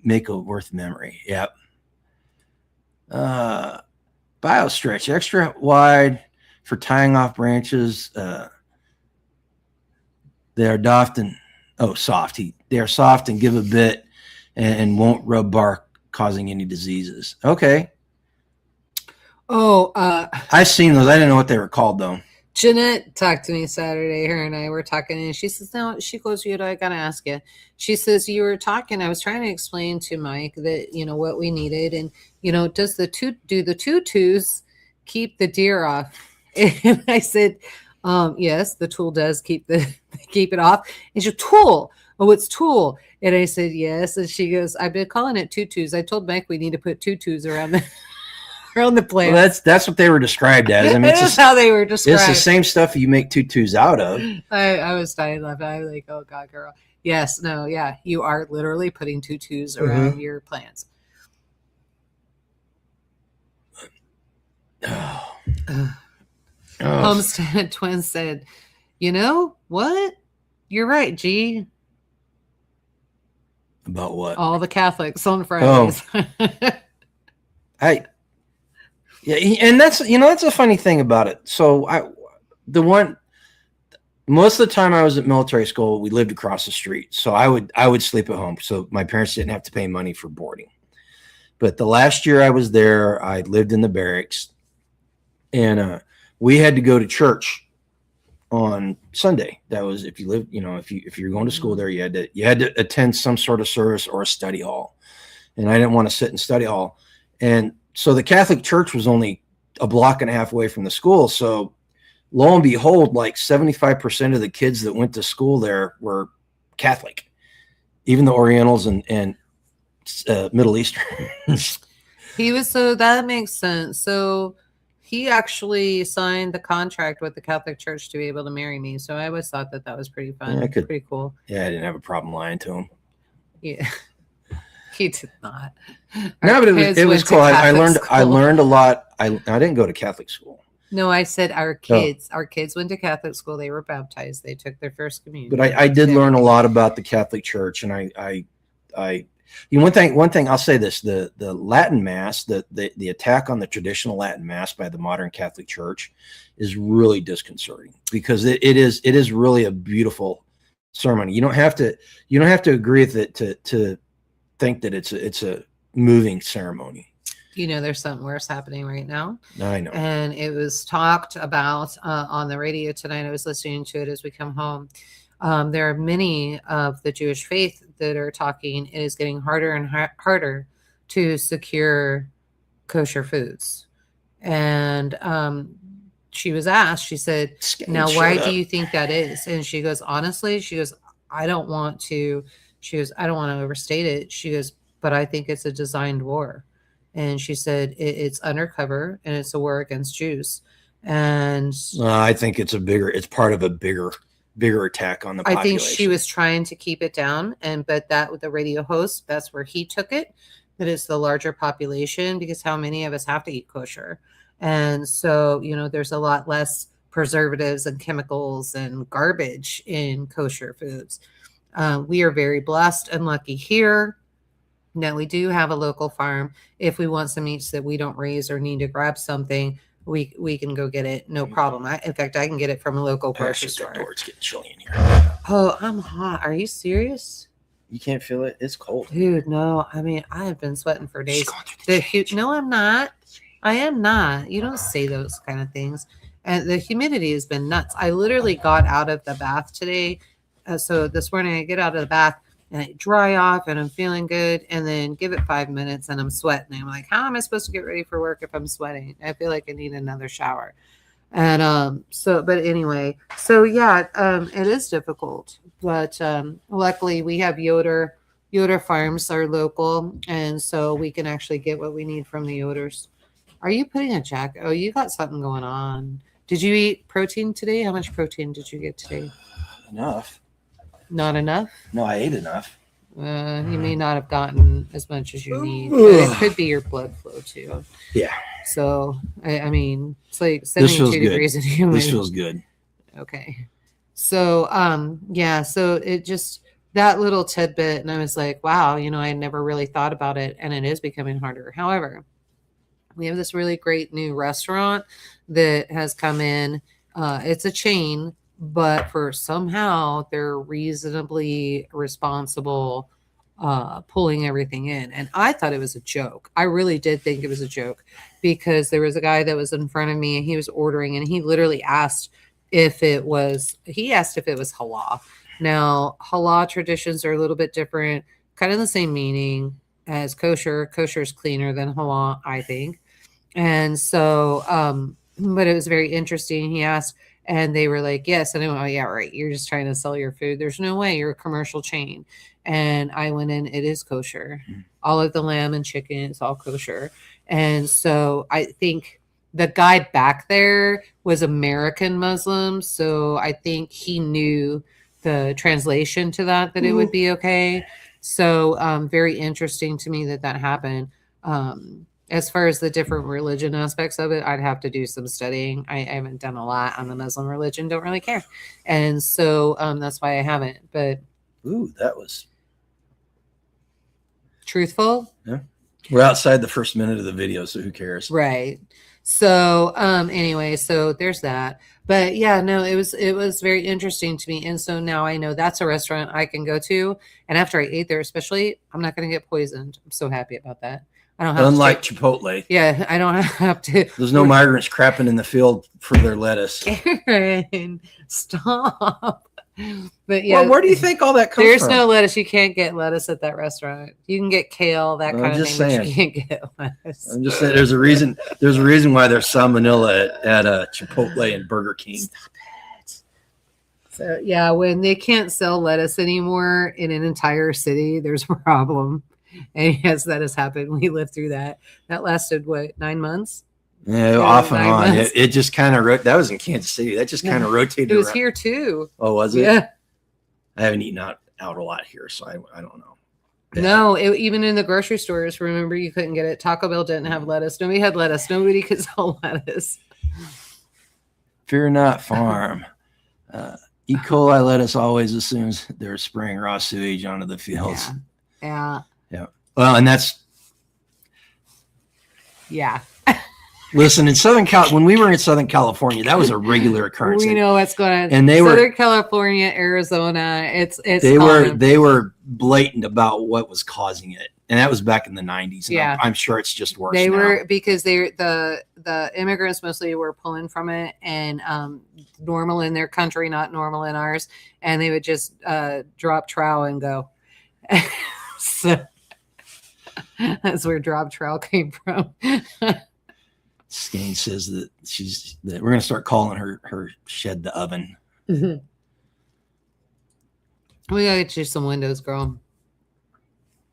Make a worth memory. Yep. Bio stretch extra wide for tying off branches. They are soft. They are soft and give a bit and won't rub bark, causing any diseases. Okay. Oh, I've seen those. I didn't know what they were called though. Jeanette talked to me Saturday. Her and I were talking, and she says, "No," she goes, "You know, I gotta ask you." She says, "You were talking. I was trying to explain to Mike that what we needed, and does the tutus keep the deer off?" And I said, "Yes, the tool does keep it off." And she, "Tool? Oh, it's tool." And I said, "Yes." And she goes, "I've been calling it tutus. I told Mike we need to put tutus around the around the plant." Well, that's what they were described as. I mean, That's how they were described. It's the same stuff you make tutus out of. I was dying laughing. I was like, "Oh God, girl." Yes, no, yeah. You are literally putting tutus around your plants. Homestead Twins said, "You know what? You're right, G." About what? All the Catholics on Fridays. Yeah, and that's that's a funny thing about it. So most of the time I was at military school, we lived across the street, so I would sleep at home, so my parents didn't have to pay money for boarding. But the last year I was there, I lived in the barracks, and we had to go to church on Sunday. That was if you lived, if you're going to school there, you had to attend some sort of service or a study hall, and I didn't want to sit in study hall, and so the Catholic Church was only a block and a half away from the school. So lo and behold, like 75% of the kids that went to school there were Catholic, even the Orientals and Middle Easterns. So that makes sense. So he actually signed the contract with the Catholic Church to be able to marry me. So I always thought that was pretty fun. Yeah, pretty cool. Yeah, I didn't have a problem lying to him. Yeah. He did not. No, but it was cool. I learned a lot. I didn't go to Catholic school. No, I said our kids. Our kids went to Catholic school. They were baptized. They took their first communion. But I did learn a lot about the Catholic Church, and one thing I'll say this: the Latin Mass, the attack on the traditional Latin Mass by the modern Catholic Church is really disconcerting, because it is really a beautiful ceremony. You don't have to agree with it to think that it's a moving ceremony. There's something worse happening right now. I know. And it was talked about on the radio tonight. I was listening to it as we come home. There are many of the Jewish faith that are talking. It is getting harder and harder to secure kosher foods. And she was asked, she said, "Now, why do you think that is?" And she goes, "Honestly," she goes, I don't want to overstate it. She goes, "But I think it's a designed war." And she said, it's undercover, and it's a war against Jews. And I think it's part of a bigger attack on the population. I think she was trying to keep it down, but that with the radio host, that's where he took it, that it's the larger population, because how many of us have to eat kosher? And so, there's a lot less preservatives and chemicals and garbage in kosher foods. We are very blessed and lucky here. Now, we do have a local farm. If we want some meats that we don't raise or need to grab something, we can go get it. No problem. In fact, I can get it from a local grocery store. It's getting chilly in here. Oh, I'm hot. Are you serious? You can't feel it? It's cold. Dude, no. I mean, I have been sweating for days. No, I'm not. I am not. You don't say those kind of things. And the humidity has been nuts. I literally got out of the bath today. So this morning I get out of the bath and I dry off and I'm feeling good, and then give it 5 minutes and I'm sweating. I'm like, how am I supposed to get ready for work if I'm sweating? I feel like I need another shower. And but anyway, so yeah, it is difficult, but luckily we have Yoder Farms are local, and so we can actually get what we need from the Yoders. Are you putting a jacket? Oh, you got something going on. Did you eat protein today? How much protein did you get today? Enough. Not enough? No, I ate enough. You may not have gotten as much as you need. But it could be your blood flow too. Yeah. So I mean, it's like 72 degrees in humidity. This feels good. Okay. So yeah. So it just, that little tidbit, and I was like, wow, I had never really thought about it, and it is becoming harder. However, we have this really great new restaurant that has come in. It's a chain, but for somehow they're reasonably responsible pulling everything in. And I thought it was a joke. I really did think it was a joke. because there was a guy that was in front of me and he was ordering, and he literally asked if it was halal. Now, halal traditions are a little bit different, kind of the same meaning as kosher. Kosher is cleaner than halal, I think. And so, but it was very interesting. He asked, and they were like, yes. And I went, oh, yeah, right. You're just trying to sell your food. There's no way. You're a commercial chain. And I went in, it is kosher. All of the lamb and chicken, it's all kosher. And so I think the guy back there was American Muslim. So I think he knew the translation to that it would be okay. So very interesting to me that happened. As far as the different religion aspects of it, I'd have to do some studying. I haven't done a lot on the Muslim religion, don't really care. And so that's why I haven't. But Ooh, that was truthful. Yeah. We're outside the first minute of the video, so who cares? Right. So anyway, so there's that. But yeah, no, it was very interesting to me. And so now I know that's a restaurant I can go to. And after I ate there, especially, I'm not going to get poisoned. I'm so happy about that. I don't have Unlike Chipotle. Yeah, I don't have to. There's no migrants crapping in the field for their lettuce. Karen, stop. But yeah, well, where do you think all that comes there's from? no lettuce. You can't get lettuce at that restaurant. You can get kale, that kind of thing, but you can't get lettuce. I'm just saying there's a reason. There's a reason why there's salmonella at Chipotle and Burger King. Stop it. So yeah, when they can't sell lettuce anymore in an entire city, there's a problem. And yes, that has happened. We lived through that. That lasted what, 9 months? Yeah, off and on. It just kind of that was in Kansas City. That just kind of rotated. It was around. here too. Oh, was it? Yeah. I haven't eaten out a lot here, so I don't know. Yeah. No, even in the grocery stores, remember, you couldn't get it. Taco Bell didn't have lettuce. Nobody had lettuce. Nobody could sell lettuce. Fear not, farm. E. coli lettuce always assumes they're spraying raw sewage onto the fields. Yeah. Well, and that's. Yeah. Listen, in when we were in Southern California, that was a regular occurrence. We know what's going on. And Southern California, Arizona. They were blatant about what was causing it, and that was back in the 90s. Yeah, I'm sure it's just worse. They now. were because the immigrants mostly were pulling from it, and normal in their country, not normal in ours, and they would just drop trowel and go. So that's where drop trowel came from. Skane says that we're going to start calling her shed the oven. Mm-hmm. We got to get you some windows, girl.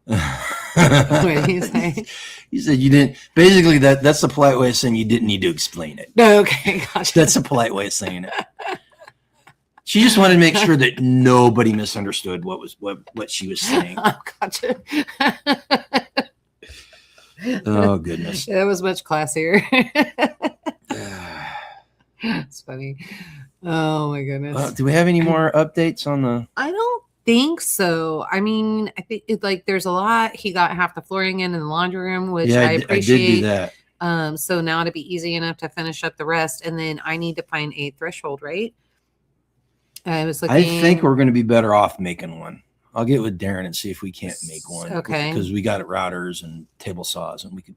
What did he say? He said you didn't. Basically, that's the polite way of saying you didn't need to explain it. No, okay, gotcha. That's a polite way of saying it. She just wanted to make sure that nobody misunderstood what she was saying. Oh, gotcha. Oh goodness, that was much classier. It's funny. Oh my goodness. Do we have any more updates on the? I don't think so. I mean, I think there's a lot. He got half the flooring in the laundry room, which I appreciate. I did do that. So now it'd be easy enough to finish up the rest, and then I need to find a threshold, right? I was looking. I think we're going to be better off making one. I'll get with Darren and see if we can't make one. Okay. Because we got routers and table saws, and we could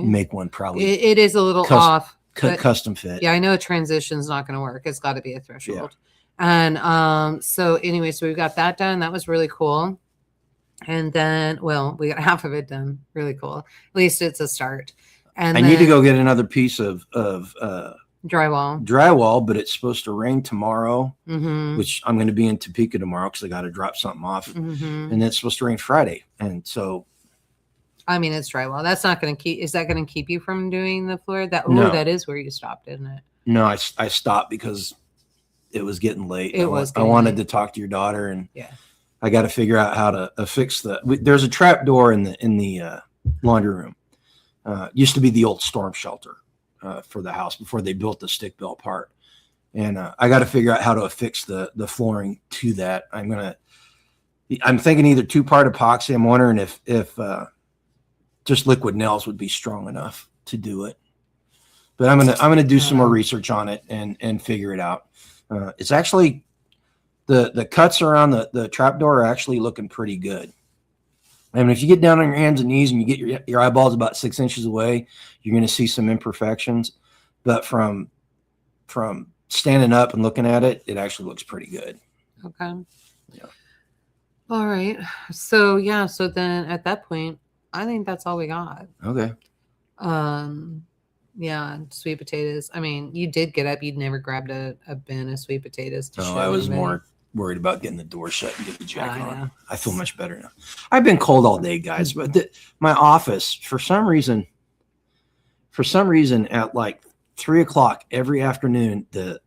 make one probably. It is a little off. Custom fit. Yeah, I know a transition's not going to work. It's got to be a threshold. Yeah. And so anyway, so we've got that done. That was really cool. And then, well, we got half of it done. Really cool. At least it's a start. And I need to go get another piece of drywall, but it's supposed to rain tomorrow, which I'm going to be in Topeka tomorrow because I got to drop something off, and it's supposed to rain Friday. And so, I mean, it's drywall. That's not going to keep. Is that going to keep you from doing the floor? No. That is where you stopped, isn't it? No, I stopped because it was getting late. I wanted to talk to your daughter, and I got to figure out how to fix there's a trap door in the laundry room. Used to be the old storm shelter. For the house before they built the stick built part, and I got to figure out how to affix the flooring to that. I'm thinking either 2-part epoxy. I'm wondering if just liquid nails would be strong enough to do it. But I'm gonna do some more research on it and figure it out. It's actually the cuts around the trap door are actually looking pretty good. I mean, if you get down on your hands and knees and you get your eyeballs about 6 inches away, you're going to see some imperfections. But from standing up and looking at it, it actually looks pretty good. Okay. Yeah. All right. So yeah. So then at that point, I think that's all we got. Okay. Yeah, sweet potatoes. I mean, you did get up. You'd never grabbed a bin of sweet potatoes to No, show I was anybody. more worried about getting the door shut and get the jacket I on. know. I feel much better now. I've been cold all day, guys, but my office, for some reason at like 3:00 every afternoon, the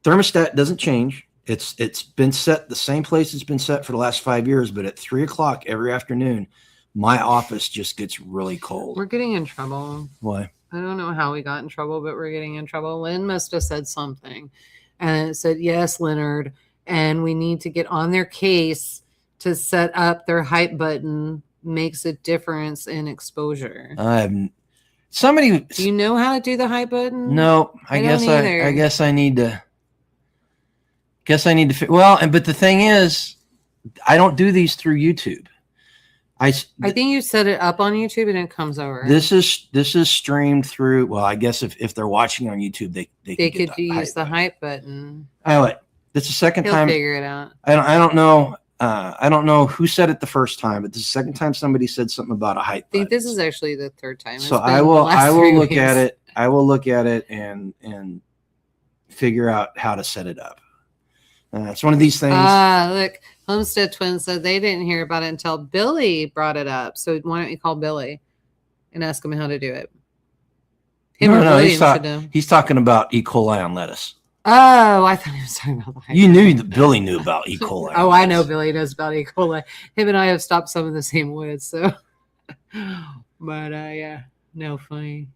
thermostat doesn't change. It's been set the same place it's been set for the last 5 years, but at 3:00 every afternoon, my office just gets really cold. We're getting in trouble. Why? I don't know how we got in trouble, but we're getting in trouble. Lynn must have said something. And it said, yes, Leonard. And we need to get on their case to set up their hype button. Makes a difference in exposure. Somebody. Do you know how to do the hype button? No, I guess I need to. Well, but the thing is, I don't do these through YouTube. I think you set it up on YouTube and it comes over. This is streamed through. Well, I guess if they're watching on YouTube, they could use the hype button. This is the second time. Figure it out. I don't know. I don't know who said it the first time, but this is the second time somebody said something about a hype button. I think this is actually the third time. So I will look at it. I will look at it and figure out how to set it up. It's one of these things. Look, Homestead Twins said they didn't hear about it until Billy brought it up. So why don't you call Billy and ask him how to do it? He's talking about E. coli on lettuce. Oh, I thought he was talking about the You knew that Billy knew about E. coli. Oh, I know Billy knows about E. coli. Him and I have stopped some of the same woods. So, but yeah, no funny.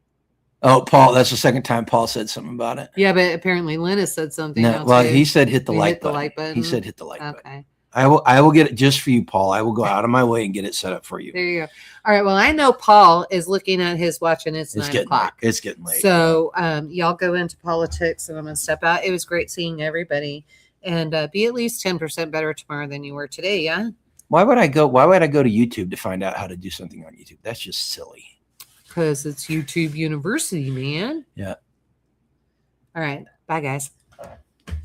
Oh, Paul, that's the second time Paul said something about it. Yeah, but apparently Linus said something. No, well, he said hit the like button. He said hit the like button. Okay. I will get it just for you, Paul. I will go out of my way and get it set up for you. There you go. All right. Well, I know Paul is looking at his watch and it's 9 o'clock. It's getting late. So y'all go into politics and I'm going to step out. It was great seeing everybody and be at least 10% better tomorrow than you were today. Yeah. Why would I go to YouTube to find out how to do something on YouTube? That's just silly. Because it's YouTube University, man. Yeah. All right. Bye, guys.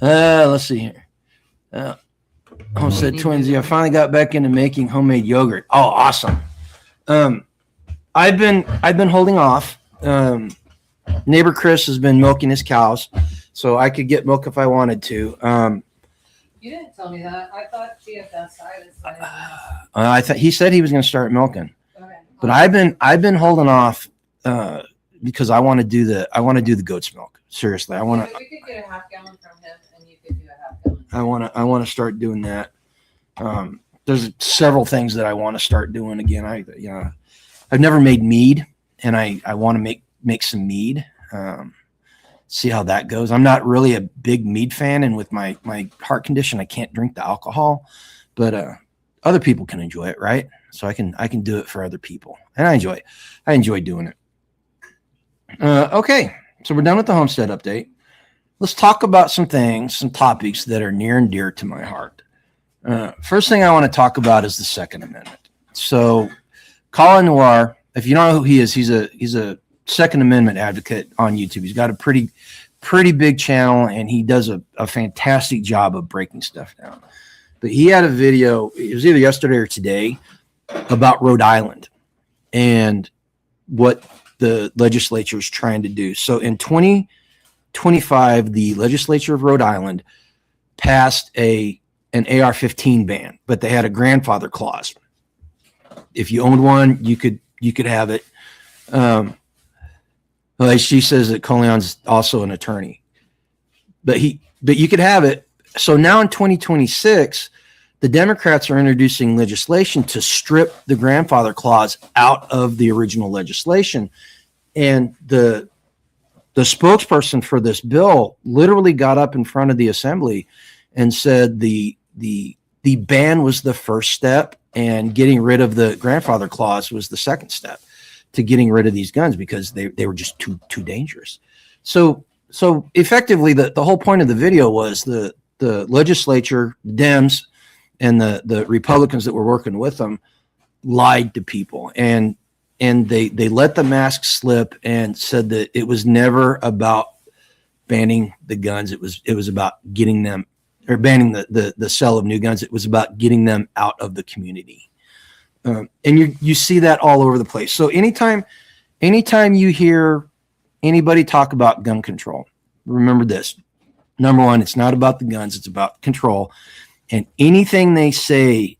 Let's see here. Homestead Twinsy. I finally got back into making homemade yogurt. Oh, awesome. I've been holding off. Neighbor Chris has been milking his cows, so I could get milk if I wanted to. You didn't tell me that. I thought GFS decided. I thought he said he was going to start milking. Okay. But I've been holding off because I want to do the goat's milk. Seriously, I want to. We could get a half gallon from him, and you could do a half gallon. I want to start doing that. There's several things that I want to start doing again. I've never made mead, and I want to make some mead. See how that goes. I'm not really a big mead fan, and with my heart condition, I can't drink the alcohol. But other people can enjoy it, right? So I can do it for other people, and I enjoy doing it. Okay, so we're done with the homestead update. Let's talk about some topics that are near and dear to my heart. First thing I want to talk about is the Second Amendment. So Colin Noir, if you don't know who he is, he's a Second Amendment advocate on YouTube. He's got a pretty big channel, and he does a fantastic job of breaking stuff down. But he had a video, it was either yesterday or today, about Rhode Island and what the legislature is trying to do. So in 2025, the legislature of Rhode Island passed an AR-15 ban, but they had a grandfather clause. If you owned one, you could have it. Well, she says that Coleon's also an attorney, but you could have it. So now in 2026, the Democrats are introducing legislation to strip the grandfather clause out of the original legislation. And the spokesperson for this bill literally got up in front of the assembly and said the ban was the first step, and getting rid of the grandfather clause was the second step to getting rid of these guns because they were just too dangerous. So effectively, the whole point of the video was the legislature, Dems, and the Republicans that were working with them lied to people, and they let the mask slip and said that it was never about banning the guns. It was about getting them, or banning the sale of new guns. It was about getting them out of the community. And you see that all over the place. So anytime you hear anybody talk about gun control, remember this. Number one, it's not about the guns, it's about control. And anything they say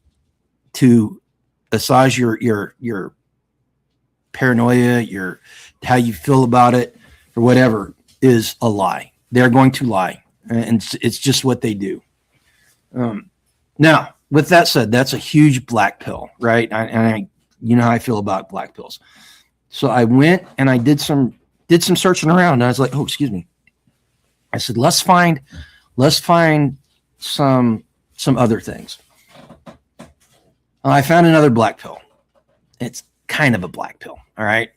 to assuage your paranoia, your how you feel about it, or whatever, is a lie. They're going to lie, and it's just what they do. Now, with that said, that's a huge black pill, right? I you know how I feel about black pills. So I went and I did some searching around, and I was like, oh, excuse me. I said, let's find some other things. I found another black pill. It's kind of a black pill. All right.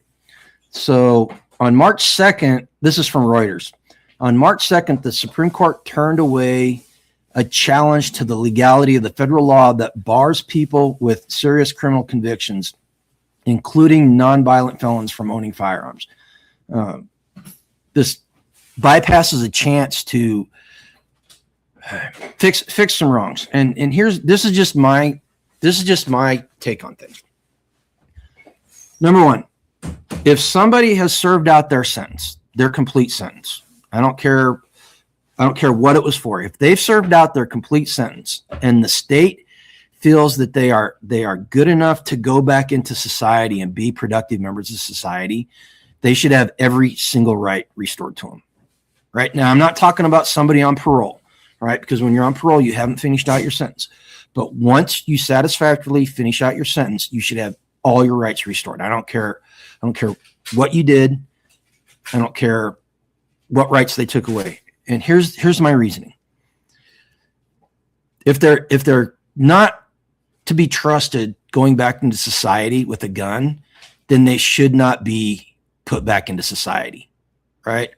So on March 2nd, this is from Reuters. On March 2nd, the Supreme Court turned away a challenge to the legality of the federal law that bars people with serious criminal convictions, including nonviolent felons, from owning firearms. This bypasses a chance to fix some wrongs. And this is just my take on things. Number one, if somebody has served out their sentence, their complete sentence, I don't care what it was for. If they've served out their complete sentence and the state feels that they are good enough to go back into society and be productive members of society, they should have every single right restored to them. Right now, I'm not talking about somebody on parole, right? Because when you're on parole, you haven't finished out your sentence. But once you satisfactorily finish out your sentence, you should have all your rights restored. I don't care what you did. I don't care what rights they took away. And here's my reasoning. If they're not to be trusted going back into society with a gun, then they should not be put back into society, right?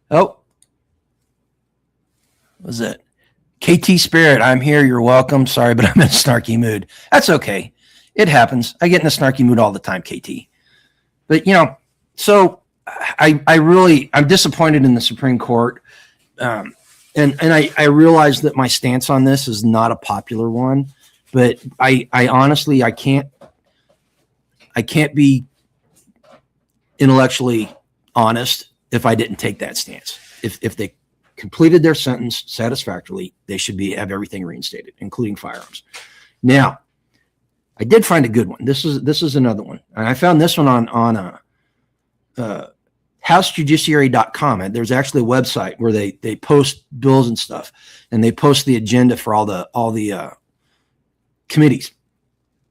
Oh, what was it? KT Spirit, I'm here. You're welcome. Sorry, but I'm in a snarky mood. That's okay. It happens. I get in a snarky mood all the time, KT. But, so I'm disappointed in the Supreme Court. And I realize that my stance on this is not a popular one, but I honestly, I can't be intellectually honest if I didn't take that stance. If they completed their sentence satisfactorily, they should have everything reinstated, including firearms. Now, I did find a good one. This is another one. And I found this one on housejudiciary.com. And there's actually a website where they post bills and stuff, and they post the agenda for all the committees.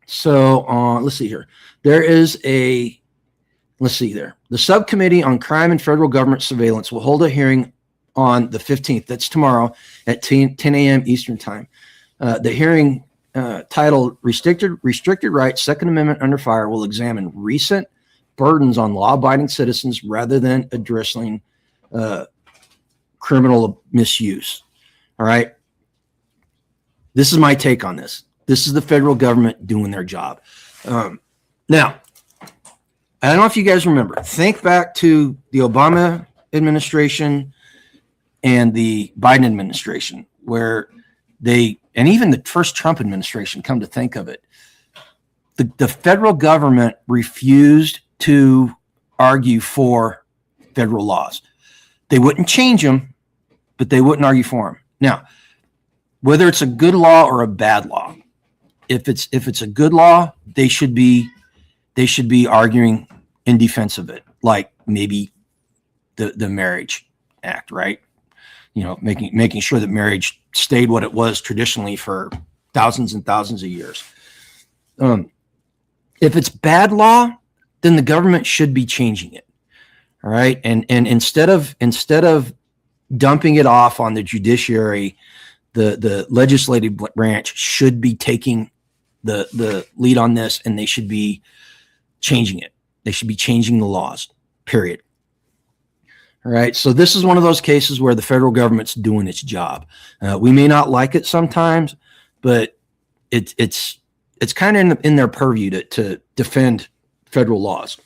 So let's see here. The subcommittee on crime and federal government surveillance will hold a hearing on the 15th. That's tomorrow at 10 a.m. Eastern time. The hearing titled Restricted Rights, Second Amendment Under Fire will examine recent burdens on law-abiding citizens rather than addressing criminal misuse. All right. This is my take on this. This is the federal government doing their job. Now, I don't know if you guys remember. Think back to the Obama administration and the Biden administration, where and even the first Trump administration, come to think of it, the federal government refused to argue for federal laws. They wouldn't change them, but they wouldn't argue for them. Now, whether it's a good law or a bad law, if it's a good law, they should be arguing in defense of it, like maybe the Marriage Act, right? Making sure that marriage stayed what it was traditionally for thousands and thousands of years. If it's bad law, then the government should be changing it. All right. And instead of dumping it off on the judiciary, the legislative branch should be taking the lead on this, and they should be changing it. They should be changing the laws, period. All right. So this is one of those cases where the federal government's doing its job. We may not like it sometimes, but it's kind of in their purview to defend federal laws.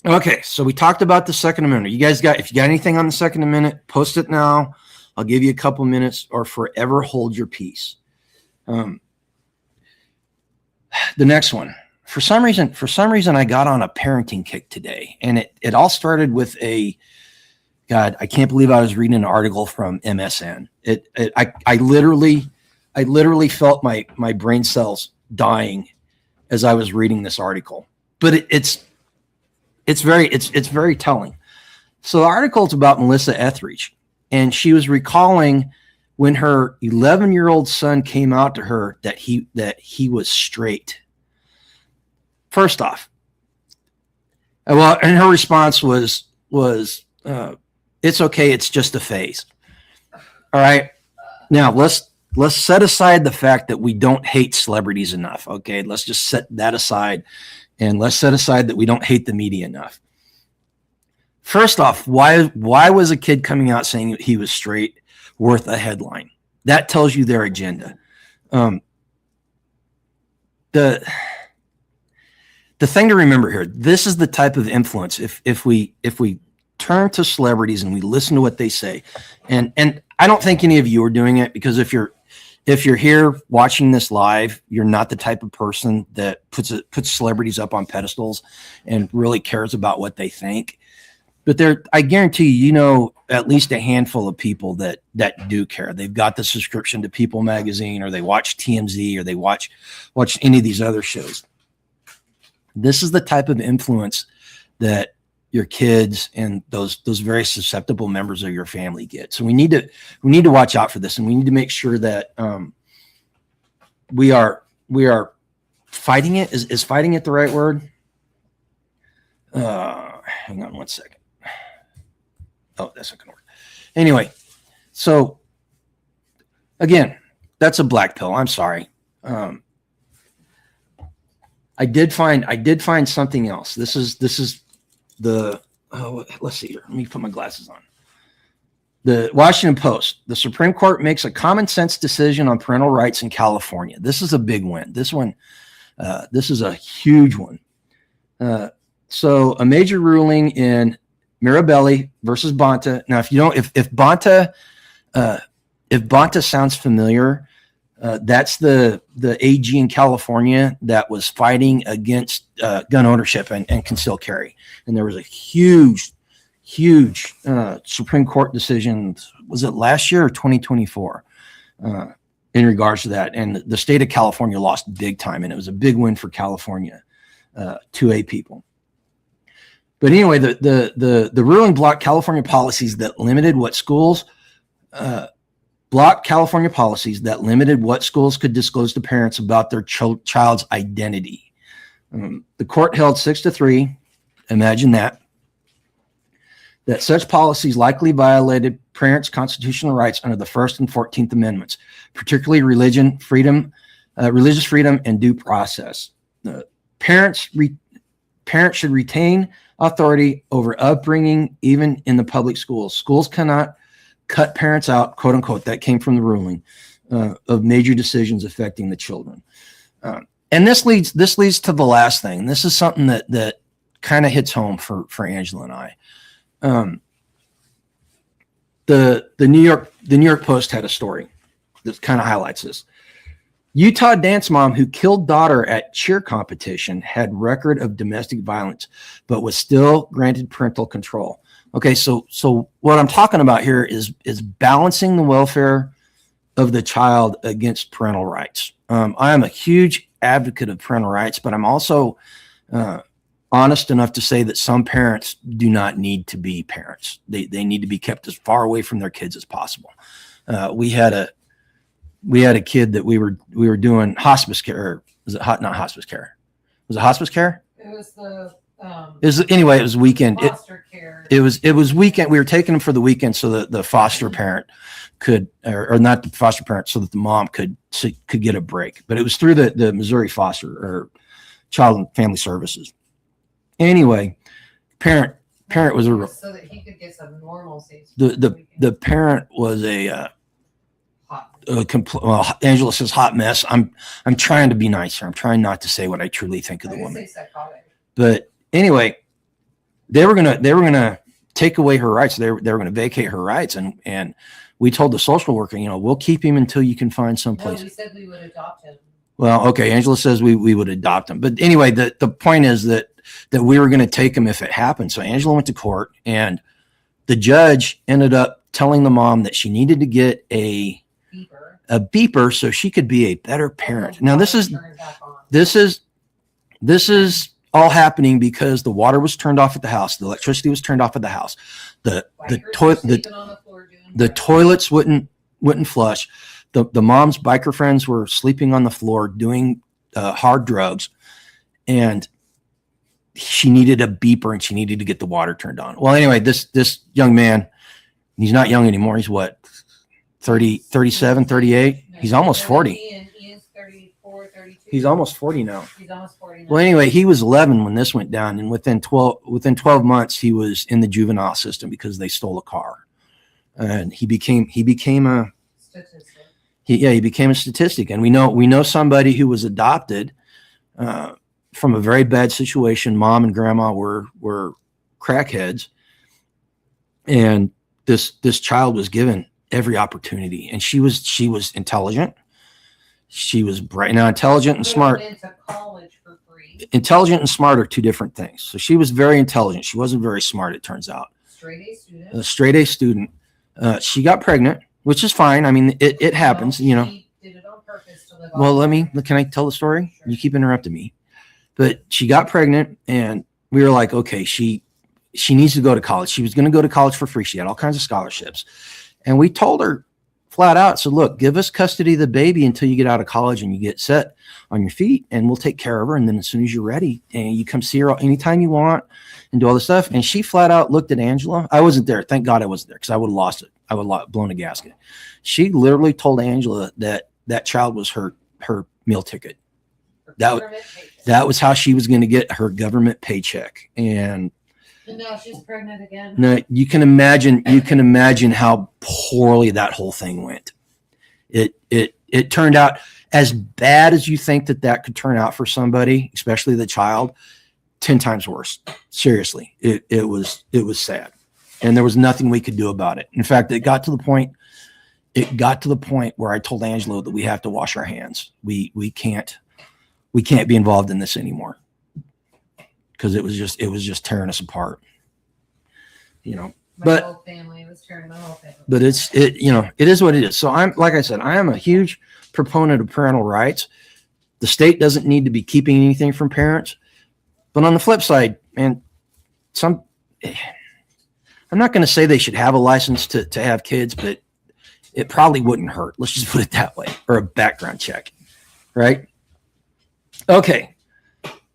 Okay, so we talked about the Second Amendment. If you got anything on the Second Amendment, post it now. I'll give you a couple minutes, or forever hold your peace. The next one. For some reason, I got on a parenting kick today, and it all started with God, I can't believe I was reading an article from MSN. I literally felt my brain cells dying as I was reading this article, but it's very telling. So the article is about Melissa Etheridge, and she was recalling when her 11-year-old son came out to her that he was straight. First off, and her response was it's okay, it's just a phase. All right, now let's set aside the fact that we don't hate celebrities enough. Okay, let's just set that aside, and let's set aside that we don't hate the media enough. First off, why was a kid coming out saying he was straight worth a headline? That tells you their agenda. The thing to remember here, this is the type of influence. If we turn to celebrities and we listen to what they say, and I don't think any of you are doing it, because if you're here watching this live, you're not the type of person that puts celebrities up on pedestals and really cares about what they think. But I guarantee you know at least a handful of people that do care. They've got the subscription to People Magazine, or they watch TMZ, or they watch any of these other shows. This is the type of influence that your kids and those very susceptible members of your family get. So we need to watch out for this, and we need to make sure that we are fighting it. Is fighting it the right word? Hang on one second. Oh, that's not gonna work. Anyway, so again, that's a black pill. I'm sorry. I did find something else. This is let's see here. Let me put my glasses on. The Washington Post. The Supreme Court makes a common sense decision on parental rights in California. This is a big win. This is a huge one. So a major ruling in Mirabelli versus Bonta. Now, if Bonta sounds familiar, that's the AG in California that was fighting against gun ownership and concealed carry. And there was a huge Supreme Court decision. Was it last year or 2024 in regards to that? And the state of California lost big time, and it was a big win for California 2A people. But anyway, the ruling blocked California policies that limited what schools could disclose to parents about their child's identity. The court held 6-3. Imagine that such policies likely violated parents' constitutional rights under the First and 14th Amendments, particularly religious freedom and due process. Parents should retain authority over upbringing, even in the public schools. Schools cannot cut parents out, quote unquote, that came from the ruling, of major decisions affecting the children. And this leads to the last thing. This is something that kind of hits home for Angela and I. The New York Post had a story that kind of highlights this. Utah dance mom who killed daughter at cheer competition had record of domestic violence, but was still granted parental control. Okay, so what I'm talking about here is balancing the welfare of the child against parental rights. I am a huge advocate of parental rights, but I'm also honest enough to say that some parents do not need to be parents. They need to be kept as far away from their kids as possible. We had a kid that we were doing hospice care. Or was it not hospice care? Was it hospice care? It was the it was weekend. foster care. It was weekend. We were taking them for the weekend so that the foster parent could, or not the foster parent, so that the mom could get a break. But it was through the Missouri Foster or Child and Family Services. Anyway, parent was so that he could get some normalcy. the parent was a hot well, Angela says hot mess. I'm trying to be nicer. I'm trying not to say what I truly think of the woman. But anyway, they were gonna take away her rights. They were gonna vacate her rights, and we told the social worker, we'll keep him until you can find someplace. No, we said we would adopt him. Well, okay, Angela says we would adopt him. But anyway, the point is that we were going to take him if it happened. So Angela went to court, and the judge ended up telling the mom that she needed to get a beeper so she could be a better parent. Now this is all happening because the water was turned off at the house, the electricity was turned off at the house, the toilets wouldn't flush. The mom's biker friends were sleeping on the floor doing hard drugs, and she needed a beeper and she needed to get the water turned on. Well, anyway, this young man, he's not young anymore. He's what, 30, 37, 38? He's almost 40. He is 34, 32. He's almost 40 now. He's almost 40 now. Well, anyway, he was 11 when this went down, and within 12 months, he was in the juvenile system because they stole a car, and he became a statistic. He became a statistic. And we know somebody who was adopted from a very bad situation. Mom and grandma were crackheads, and this child was given every opportunity, and she was intelligent. She was bright. Now, intelligent and smart. Into college for free. Intelligent and smart are two different things. So she was very intelligent. She wasn't very smart, it turns out. Straight A student. A straight A student. She got pregnant, which is fine. I mean, it happens, She did it on purpose to live Well, off. can I tell the story? Sure. You keep interrupting me. But she got pregnant, and we were like, okay, she needs to go to college. She was going to go to college for free. She had all kinds of scholarships. And we told her flat out, so look, give us custody of the baby until you get out of college and you get set on your feet, and we'll take care of her. And then as soon as you're ready, and you come see her anytime you want and do all this stuff. And she flat out looked at Angela. I wasn't there. Thank God I wasn't there, because I would have lost it. I would have blown a gasket. She literally told Angela that child was her meal ticket. That was how she was going to get her government paycheck. And now she's pregnant again. now you can imagine how poorly that whole thing went. It turned out as bad as you think that could turn out for somebody, especially the child, 10 times worse. Seriously, it was sad, and there was nothing we could do about it. In fact, it got to the point where I told Angelo that we have to wash our hands. We can't be involved in this anymore, because it was just tearing us apart, My whole family was tearing my whole family. But it is what it is. So like I said, I am a huge proponent of parental rights. The state doesn't need to be keeping anything from parents. But on the flip side, man, I'm not going to say they should have a license to have kids, but it probably wouldn't hurt. Let's just put it that way, or a background check, right? Okay.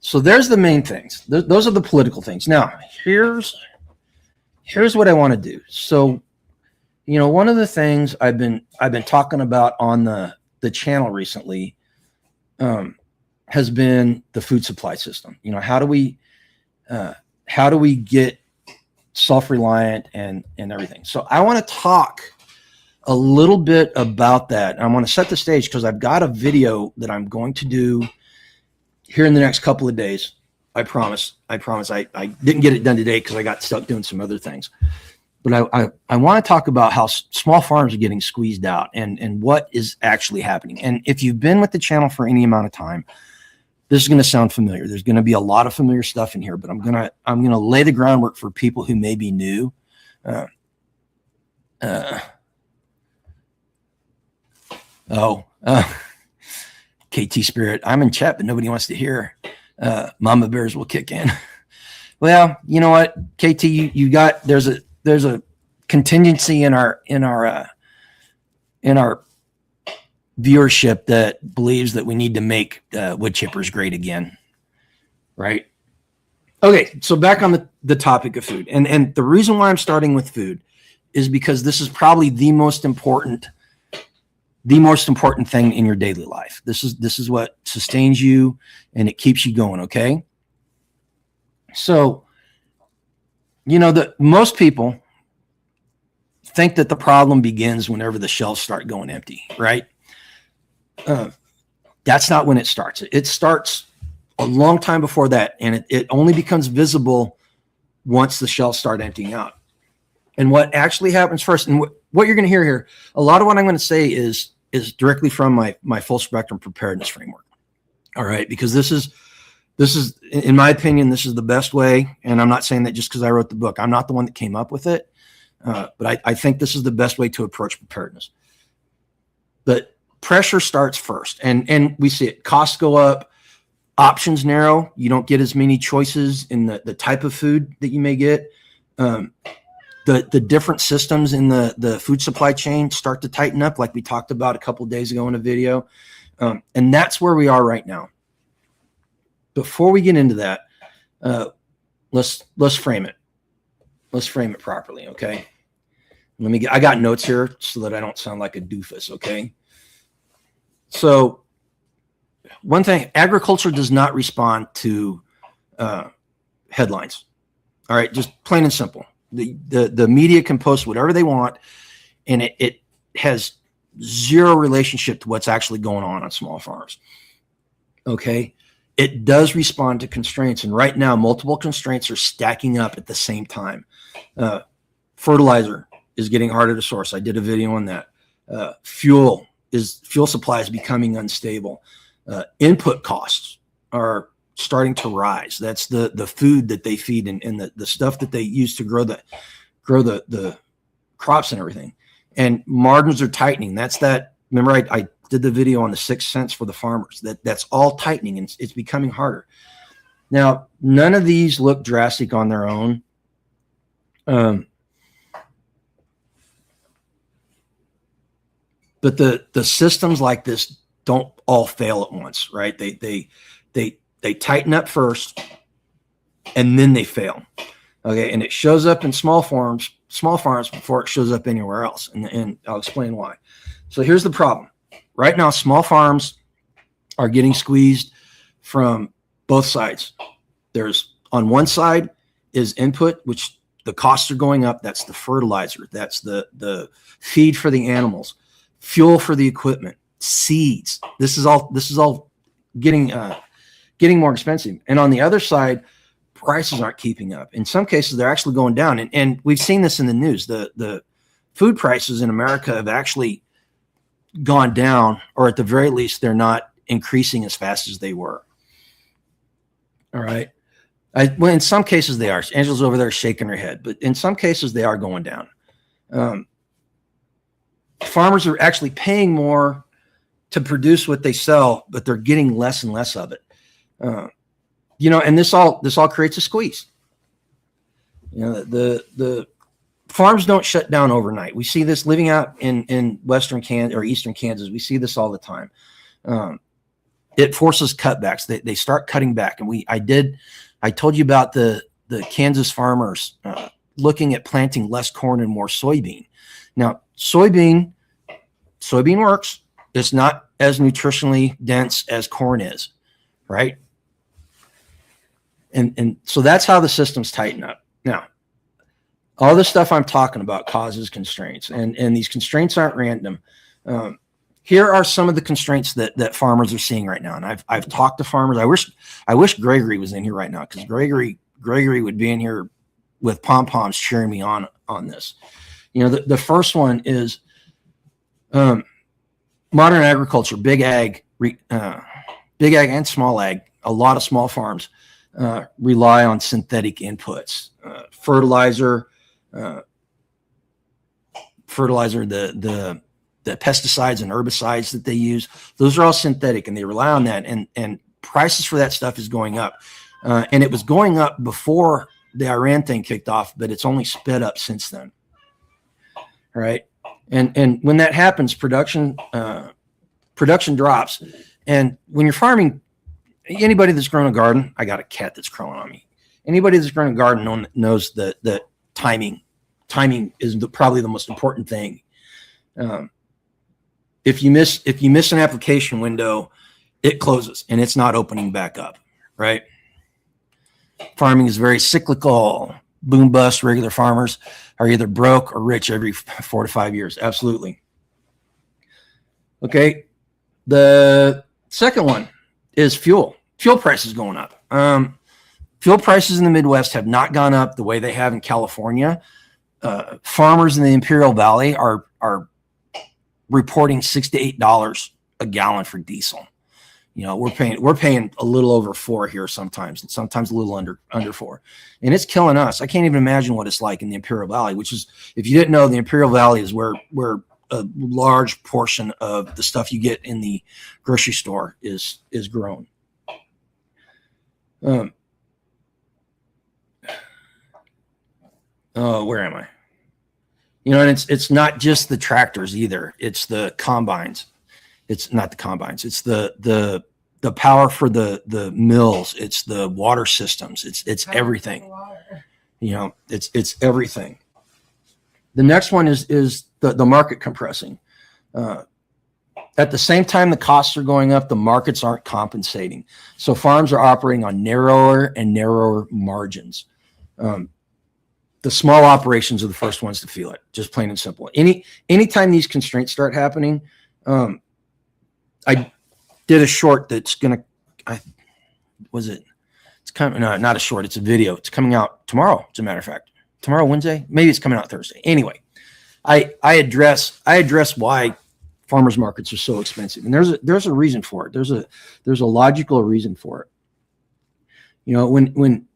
So there's the main things. Those are the political things. Now, here's what I want to do. So, one of the things I've been talking about on the channel recently has been the food supply system. How do we get self-reliant and everything? So I want to talk a little bit about that. I want to set the stage, because I've got a video that I'm going to do here in the next couple of days. I promise. I didn't get it done today because I got stuck doing some other things. But I want to talk about how small farms are getting squeezed out and what is actually happening. And if you've been with the channel for any amount of time, this is going to sound familiar. There's going to be a lot of familiar stuff in here, but I'm going to lay the groundwork for people who may be new. KT Spirit, I'm in chat, but nobody wants to hear. Mama Bears will kick in. Well, you know what, KT, you got there's a contingency in our viewership that believes that we need to make wood chippers great again, right? Okay, so back on the topic of food, and the reason why I'm starting with food is because this is probably the most important thing in your daily life. This is what sustains you and it keeps you going. Okay. So, most people think that the problem begins whenever the shelves start going empty, right? That's not when it starts. It starts a long time before that, and it only becomes visible once the shelves start emptying out. And what actually happens first, and what you're going to hear here, a lot of what I'm going to say is directly from my full spectrum preparedness framework. All right, because this is, in my opinion, this is the best way. And I'm not saying that just because I wrote the book. I'm not the one that came up with it, but I think this is the best way to approach preparedness. But pressure starts first, and we see it. Costs go up, options narrow. You don't get as many choices in the type of food that you may get. The different systems in the food supply chain start to tighten up, like we talked about a couple of days ago in a video. And that's where we are right now. Before we get into that, let's frame it. Let's frame it properly, okay? I got notes here so that I don't sound like a doofus, okay? So one thing, agriculture does not respond to headlines. All right, just plain and simple. The media can post whatever they want, and it has zero relationship to what's actually going on small farms. Okay, it does respond to constraints, and right now multiple constraints are stacking up at the same time. Fertilizer is getting harder to source. I did a video on that. Fuel supply is becoming unstable. Input costs are starting to rise. That's the food that they feed and the stuff that they use to grow the crops and everything. And margins are tightening. Remember I did the video on the 6 cents for the farmers. That's all tightening, and it's becoming harder. Now, none of these look drastic on their own. But the systems like this don't all fail at once, right? They tighten up first, and then they fail. Okay, and it shows up in small farms before it shows up anywhere else, and I'll explain why. So here's the problem. Right now, small farms are getting squeezed from both sides. There's, on one side is input, which the costs are going up. That's the fertilizer. That's the feed for the animals, fuel for the equipment, seeds. This is all getting more expensive. And on the other side, prices aren't keeping up. In some cases, they're actually going down. And we've seen this in the news. The food prices in America have actually gone down, or at the very least, they're not increasing as fast as they were. All right. Well, in some cases they are. Angela's over there shaking her head, but in some cases they are going down. Farmers are actually paying more to produce what they sell, but they're getting less and less of it. And this all creates a squeeze. The farms don't shut down overnight. We see this living out in western Kansas or eastern Kansas. We see this all the time. It forces cutbacks. They start cutting back, and I told you about the Kansas farmers looking at planting less corn and more soybean. Now, soybean works. It's not as nutritionally dense as corn is, right? And so that's how the systems tighten up. Now, all the stuff I'm talking about causes constraints, and these constraints aren't random. Here are some of the constraints that farmers are seeing right now. And I've talked to farmers. I wish Gregory was in here right now, because Gregory would be in here with pom-poms cheering me on this. The first one is modern agriculture, big ag and small ag. A lot of small farms rely on synthetic inputs, fertilizer, the pesticides and herbicides that they use. Those are all synthetic, and they rely on that. And prices for that stuff is going up. And it was going up before the Iran thing kicked off, but it's only sped up since then. All right. And when that happens, production drops. And when you're farming, anybody that's grown a garden, I got a cat that's crawling on me. Anybody that's grown a garden knows that timing is probably the most important thing. If you miss an application window, it closes and it's not opening back up, right? Farming is very cyclical. boom bust regular farmers are either broke or rich every 4 to 5 years. Absolutely. Okay. The second one is fuel. Fuel prices going up. Fuel prices in the Midwest have not gone up the way they have in California. Farmers in the Imperial Valley are reporting $6 to $8 a gallon for diesel. You know, we're paying a little over $4 here sometimes, and sometimes a little under $4, and it's killing us. I can't even imagine what it's like in the Imperial Valley, which is, if you didn't know, the Imperial Valley is where a large portion of the stuff you get in the grocery store is grown. Oh, where am I? You know, and it's not just the tractors either. It's the combines. It's not the combines. It's the power for the mills. It's the water systems. It's everything. You know, it's everything. The next one is the market compressing. At the same time the costs are going up, the markets aren't compensating. So farms are operating on narrower and narrower margins. The small operations are the first ones to feel it, just plain and simple. Anytime these constraints start happening, I did a short that's gonna, it's coming, no, not a short, it's a video. It's coming out tomorrow, as a matter of fact. Tomorrow, Wednesday? Maybe it's coming out Thursday. Anyway, I address why farmers markets are so expensive. And there's a reason for it. There's a logical reason for it. You know, when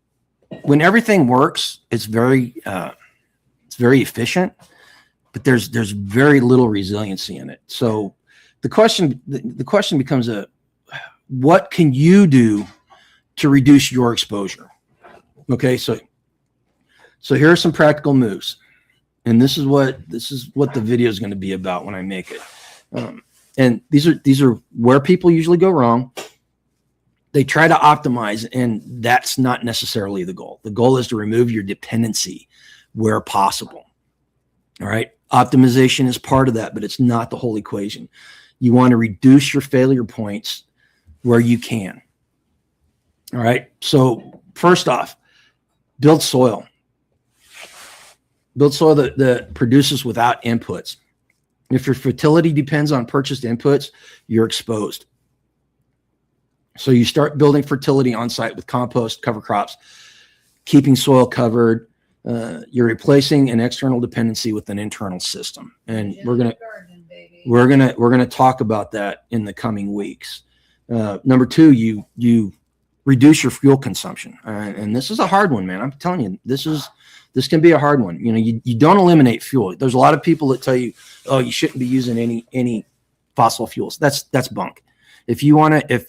everything works, it's very efficient, but there's very little resiliency in it. So the question becomes what can you do to reduce your exposure? Okay, so here are some practical moves, and this is what the video is going to be about when I make it. And these are where people usually go wrong. They try to optimize, and that's not necessarily the goal. The goal is to remove your dependency where possible. All right. Optimization is part of that, but it's not the whole equation. You want to reduce your failure points where you can. All right. So first off, build soil. Build soil that produces without inputs. If your fertility depends on purchased inputs, you're exposed. So you start building fertility on site with compost, cover crops, keeping soil covered. You're replacing an external dependency with an internal system, and we're gonna talk about that in the coming weeks. Number two, you reduce your fuel consumption, and this is a hard one, man. I'm telling you, this can be a hard one. You know, you don't eliminate fuel. There's a lot of people that tell you, oh, you shouldn't be using any fossil fuels. That's bunk. If you want to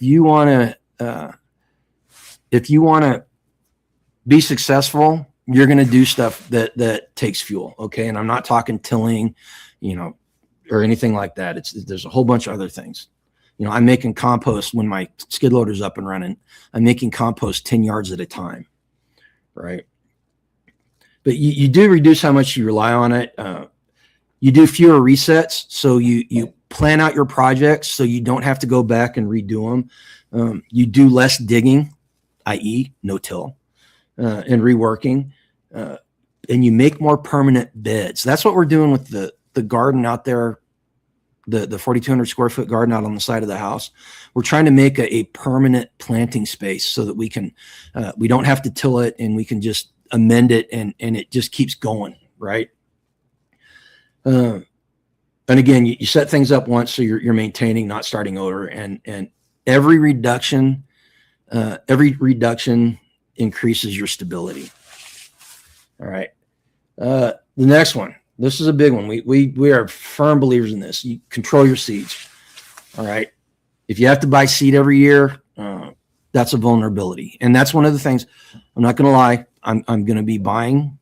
be successful, you're going to do stuff that takes fuel. Okay. And I'm not talking tilling, you know, or anything like that. There's a whole bunch of other things. You know, I'm making compost when my skid loader's up and running. I'm making compost 10 yards at a time. Right. But you do reduce how much you rely on it. You do fewer resets. So you plan out your projects so you don't have to go back and redo them. You do less digging, i.e. no-till, and reworking. And you make more permanent beds. That's what we're doing with the garden out there, the 4,200 square foot garden out on the side of the house. We're trying to make a permanent planting space so that we don't have to till it, and we can just amend it, and it just keeps going, right? And again, you set things up once, so you're maintaining, not starting over. And every reduction increases your stability. All right. The next one. This is a big one. We are firm believers in this. You control your seeds. All right. If you have to buy seed every year, that's a vulnerability. And that's one of the things. I'm not going to lie. I'm going to be buying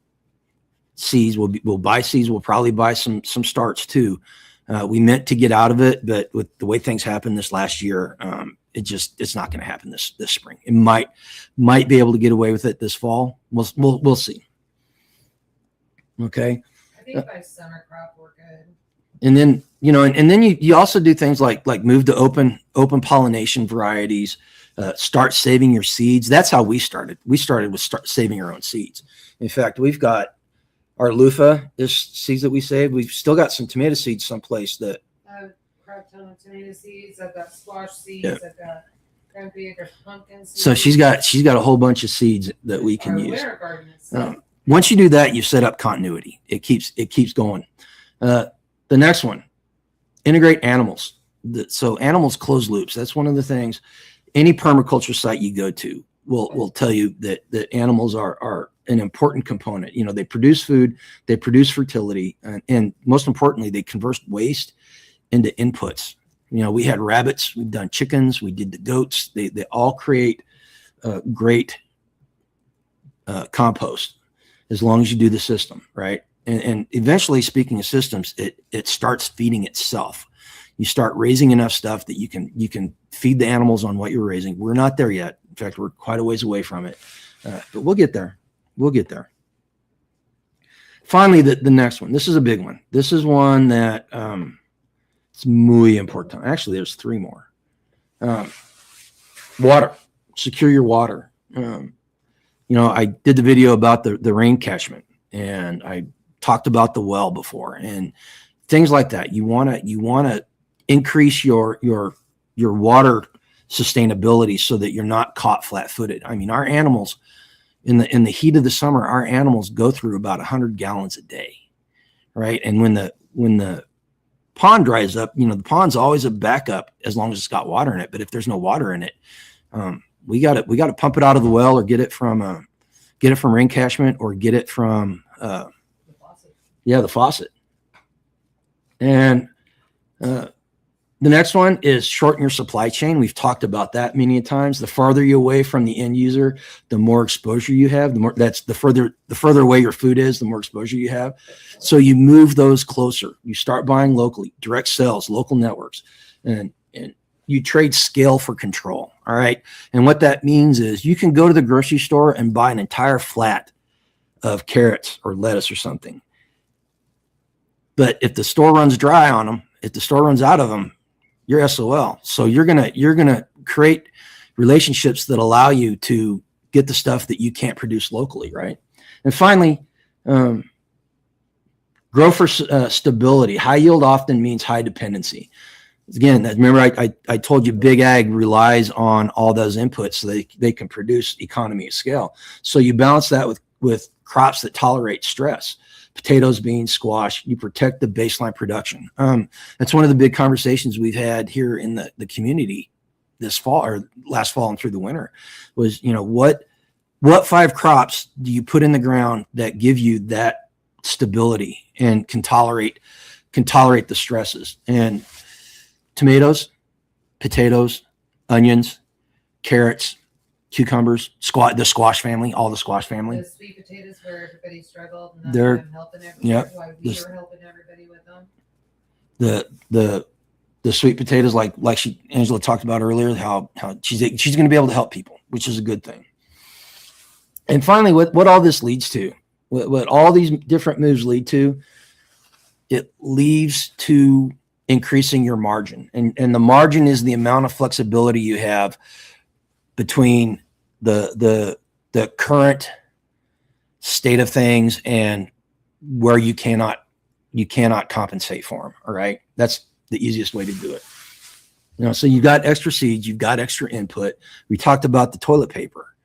seeds. We'll buy seeds. We'll probably buy some starts too. We meant to get out of it, but with the way things happened this last year, it's not going to happen this spring. It might be able to get away with it this fall. We'll see. Okay. I think by summer crop we're good. And then, you know, and then you also do things like move to open pollination varieties, start saving your seeds. That's how we started. We started with saving our own seeds. In fact, we've got our loofah is seeds that we saved. We've still got some tomato seeds someplace that. I have a crap ton of tomato seeds. I've got squash seeds. Yeah. I've got pumpkin seeds. So she's got a whole bunch of seeds that we can use. Winter garden itself. Once you do that, you set up continuity. It keeps going. The next one, integrate animals. So animals close loops. That's one of the things. Any permaculture site you go to will tell you that animals are an important component. You know, they produce food, they produce fertility, and most importantly, they convert waste into inputs. You know, we had rabbits, we've done chickens, we did the goats. They all create great compost as long as you do the system, right? And eventually, speaking of systems, it starts feeding itself. You start raising enough stuff that you can feed the animals on what you're raising. We're not there yet. In fact, we're quite a ways away from it, but we'll get there. We'll get there. Finally, the next one. This is a big one. This is one that it's muy important. Actually, there's three more. Water. Secure your water. You know, I did the video about the rain catchment, and I talked about the well before, and things like that. You want to increase your water sustainability so that you're not caught flat-footed. I mean, our animals in the heat of the summer, our animals go through about 100 gallons a day, right? And when the pond dries up, you know, the pond's always a backup as long as it's got water in it. But if there's no water in it, we got to pump it out of the well or get it from rain catchment or get it from the faucet. And the next one is shorten your supply chain. We've talked about that many times. The farther you away from the end user, the more exposure you have. The further away your food is, the more exposure you have. So you move those closer. You start buying locally, direct sales, local networks, and you trade scale for control. All right. And what that means is you can go to the grocery store and buy an entire flat of carrots or lettuce or something. But if the store runs dry on them, if the store runs out of them, you're SOL. So you're gonna create relationships that allow you to get the stuff that you can't produce locally, right? And finally, grow for stability. High yield often means high dependency. Again, remember I told you big ag relies on all those inputs so they can produce economy of scale. So you balance that with crops that tolerate stress. Potatoes, beans, squash, you protect the baseline production. That's one of the big conversations we've had here in the community this fall or last fall and through the winter was, you know, what 5 crops do you put in the ground that give you that stability and can tolerate the stresses? And tomatoes, potatoes, onions, carrots, cucumbers, the squash family, all the squash family. The sweet potatoes where everybody struggled, and that's why I'm helping everybody. Yep. Why we were helping everybody with them. The sweet potatoes, like Angela talked about earlier, how she's going to be able to help people, which is a good thing. And finally, what all this leads to, what all these different moves lead to, it leads to increasing your margin, and the margin is the amount of flexibility you have between the current state of things and where you cannot compensate for them. All right. That's the easiest way to do it. You know, so you've got extra seeds, you've got extra input. We talked about the toilet paper,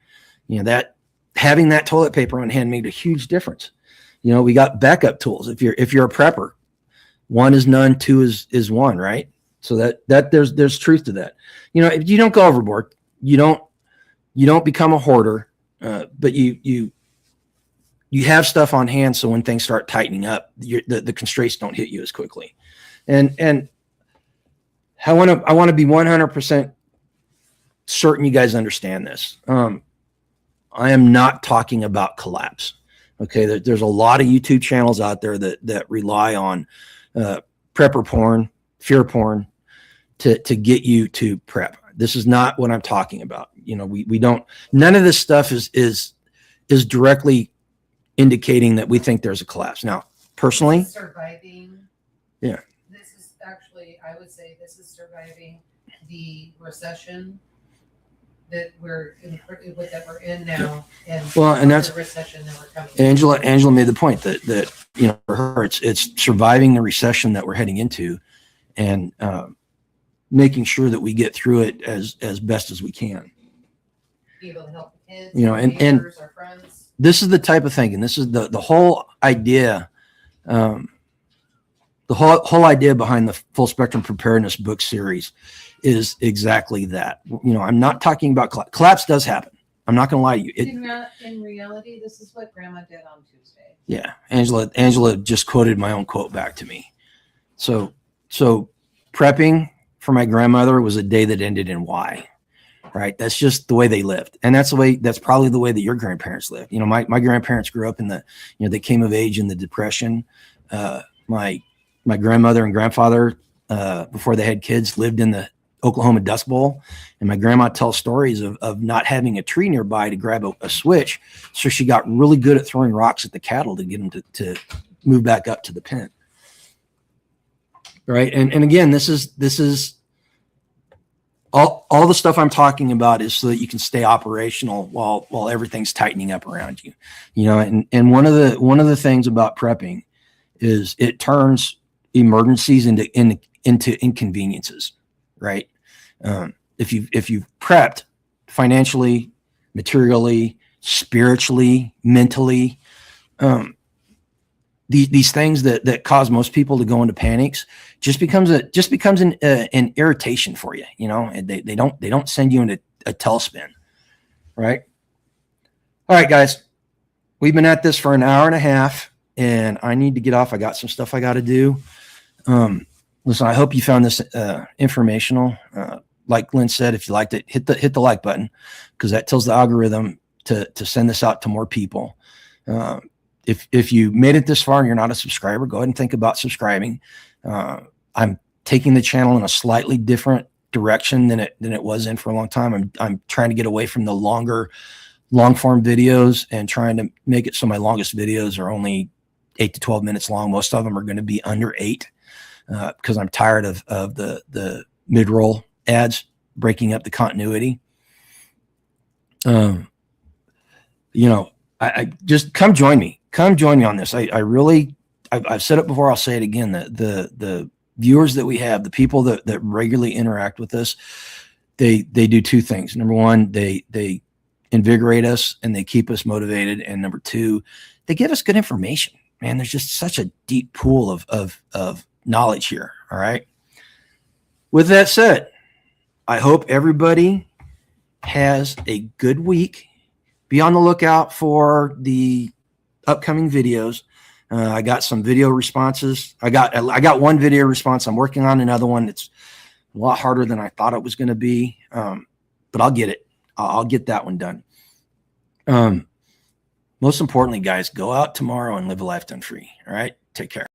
you know, that having that toilet paper on hand made a huge difference. You know, we got backup tools. If you're a prepper, 1 is none, 2 is 1, right? So that there's truth to that. You know, if you don't go overboard, you don't become a hoarder, but you have stuff on hand. So when things start tightening up, the constraints don't hit you as quickly. And I want to be 100% certain you guys understand this. I am not talking about collapse. Okay. There's a lot of YouTube channels out there that rely on, prepper porn, fear porn to get you to prep. This is not what I'm talking about. You know, we don't, none of this stuff is directly indicating that we think there's a collapse. Now, personally, surviving. Yeah. This is actually, I would say this is surviving the recession that we're in now, and Well, and that's the recession that we're coming. Angela made the point that for her it's surviving the recession that we're heading into, and making sure that we get through it as best as we can. Be able to help the kids, and our friends. This is the type of thing, and this is the whole idea. The whole idea behind the Full Spectrum Preparedness book series is exactly that. I'm not talking about collapse does happen. I'm not going to lie to you. In reality, this is what Grandma did on Tuesday. Yeah, Angela just quoted my own quote back to me. So prepping for my grandmother was a day that ended in Y. Right. That's just the way they lived. And that's probably the way that your grandparents lived. My grandparents grew up in they came of age in the Depression. My grandmother and grandfather, before they had kids, lived in the Oklahoma Dust Bowl. And my grandma tells stories of not having a tree nearby to grab a switch. So she got really good at throwing rocks at the cattle to get them to move back up to the pen. Right. And again, this is all the stuff I'm talking about is so that you can stay operational while everything's tightening up around you. And one of the things about prepping is it turns emergencies into inconveniences, right? If you've prepped financially, materially, spiritually, mentally, these things that cause most people to go into panics just becomes an irritation for you. And they don't send you into a tailspin, right? All right, guys, we've been at this for an hour and a half, and I need to get off. I got some stuff I got to do. Listen, I hope you found this informational. Like Lynn said, if you liked it, hit the like button, because that tells the algorithm to send this out to more people. If you made it this far and you're not a subscriber, go ahead and think about subscribing. I'm taking the channel in a slightly different direction than it was in for a long time. I'm trying to get away from the long form videos and trying to make it so my longest videos are only 8 to 12 minutes long. Most of them are going to be under 8, because I'm tired of the mid-roll ads breaking up the continuity. I just come join me on this. I've said it before. I'll say it again. The viewers that we have, the people that regularly interact with us, they do two things. Number one, they invigorate us and they keep us motivated. And number two, they give us good information. Man, there's just such a deep pool of knowledge here. All right. With that said, I hope everybody has a good week. Be on the lookout for the upcoming videos. I got some video responses. I got one video response. I'm working on another one. It's a lot harder than I thought it was going to be, but I'll get it. I'll get that one done. Most importantly, guys, go out tomorrow and live a life done free. All right. Take care.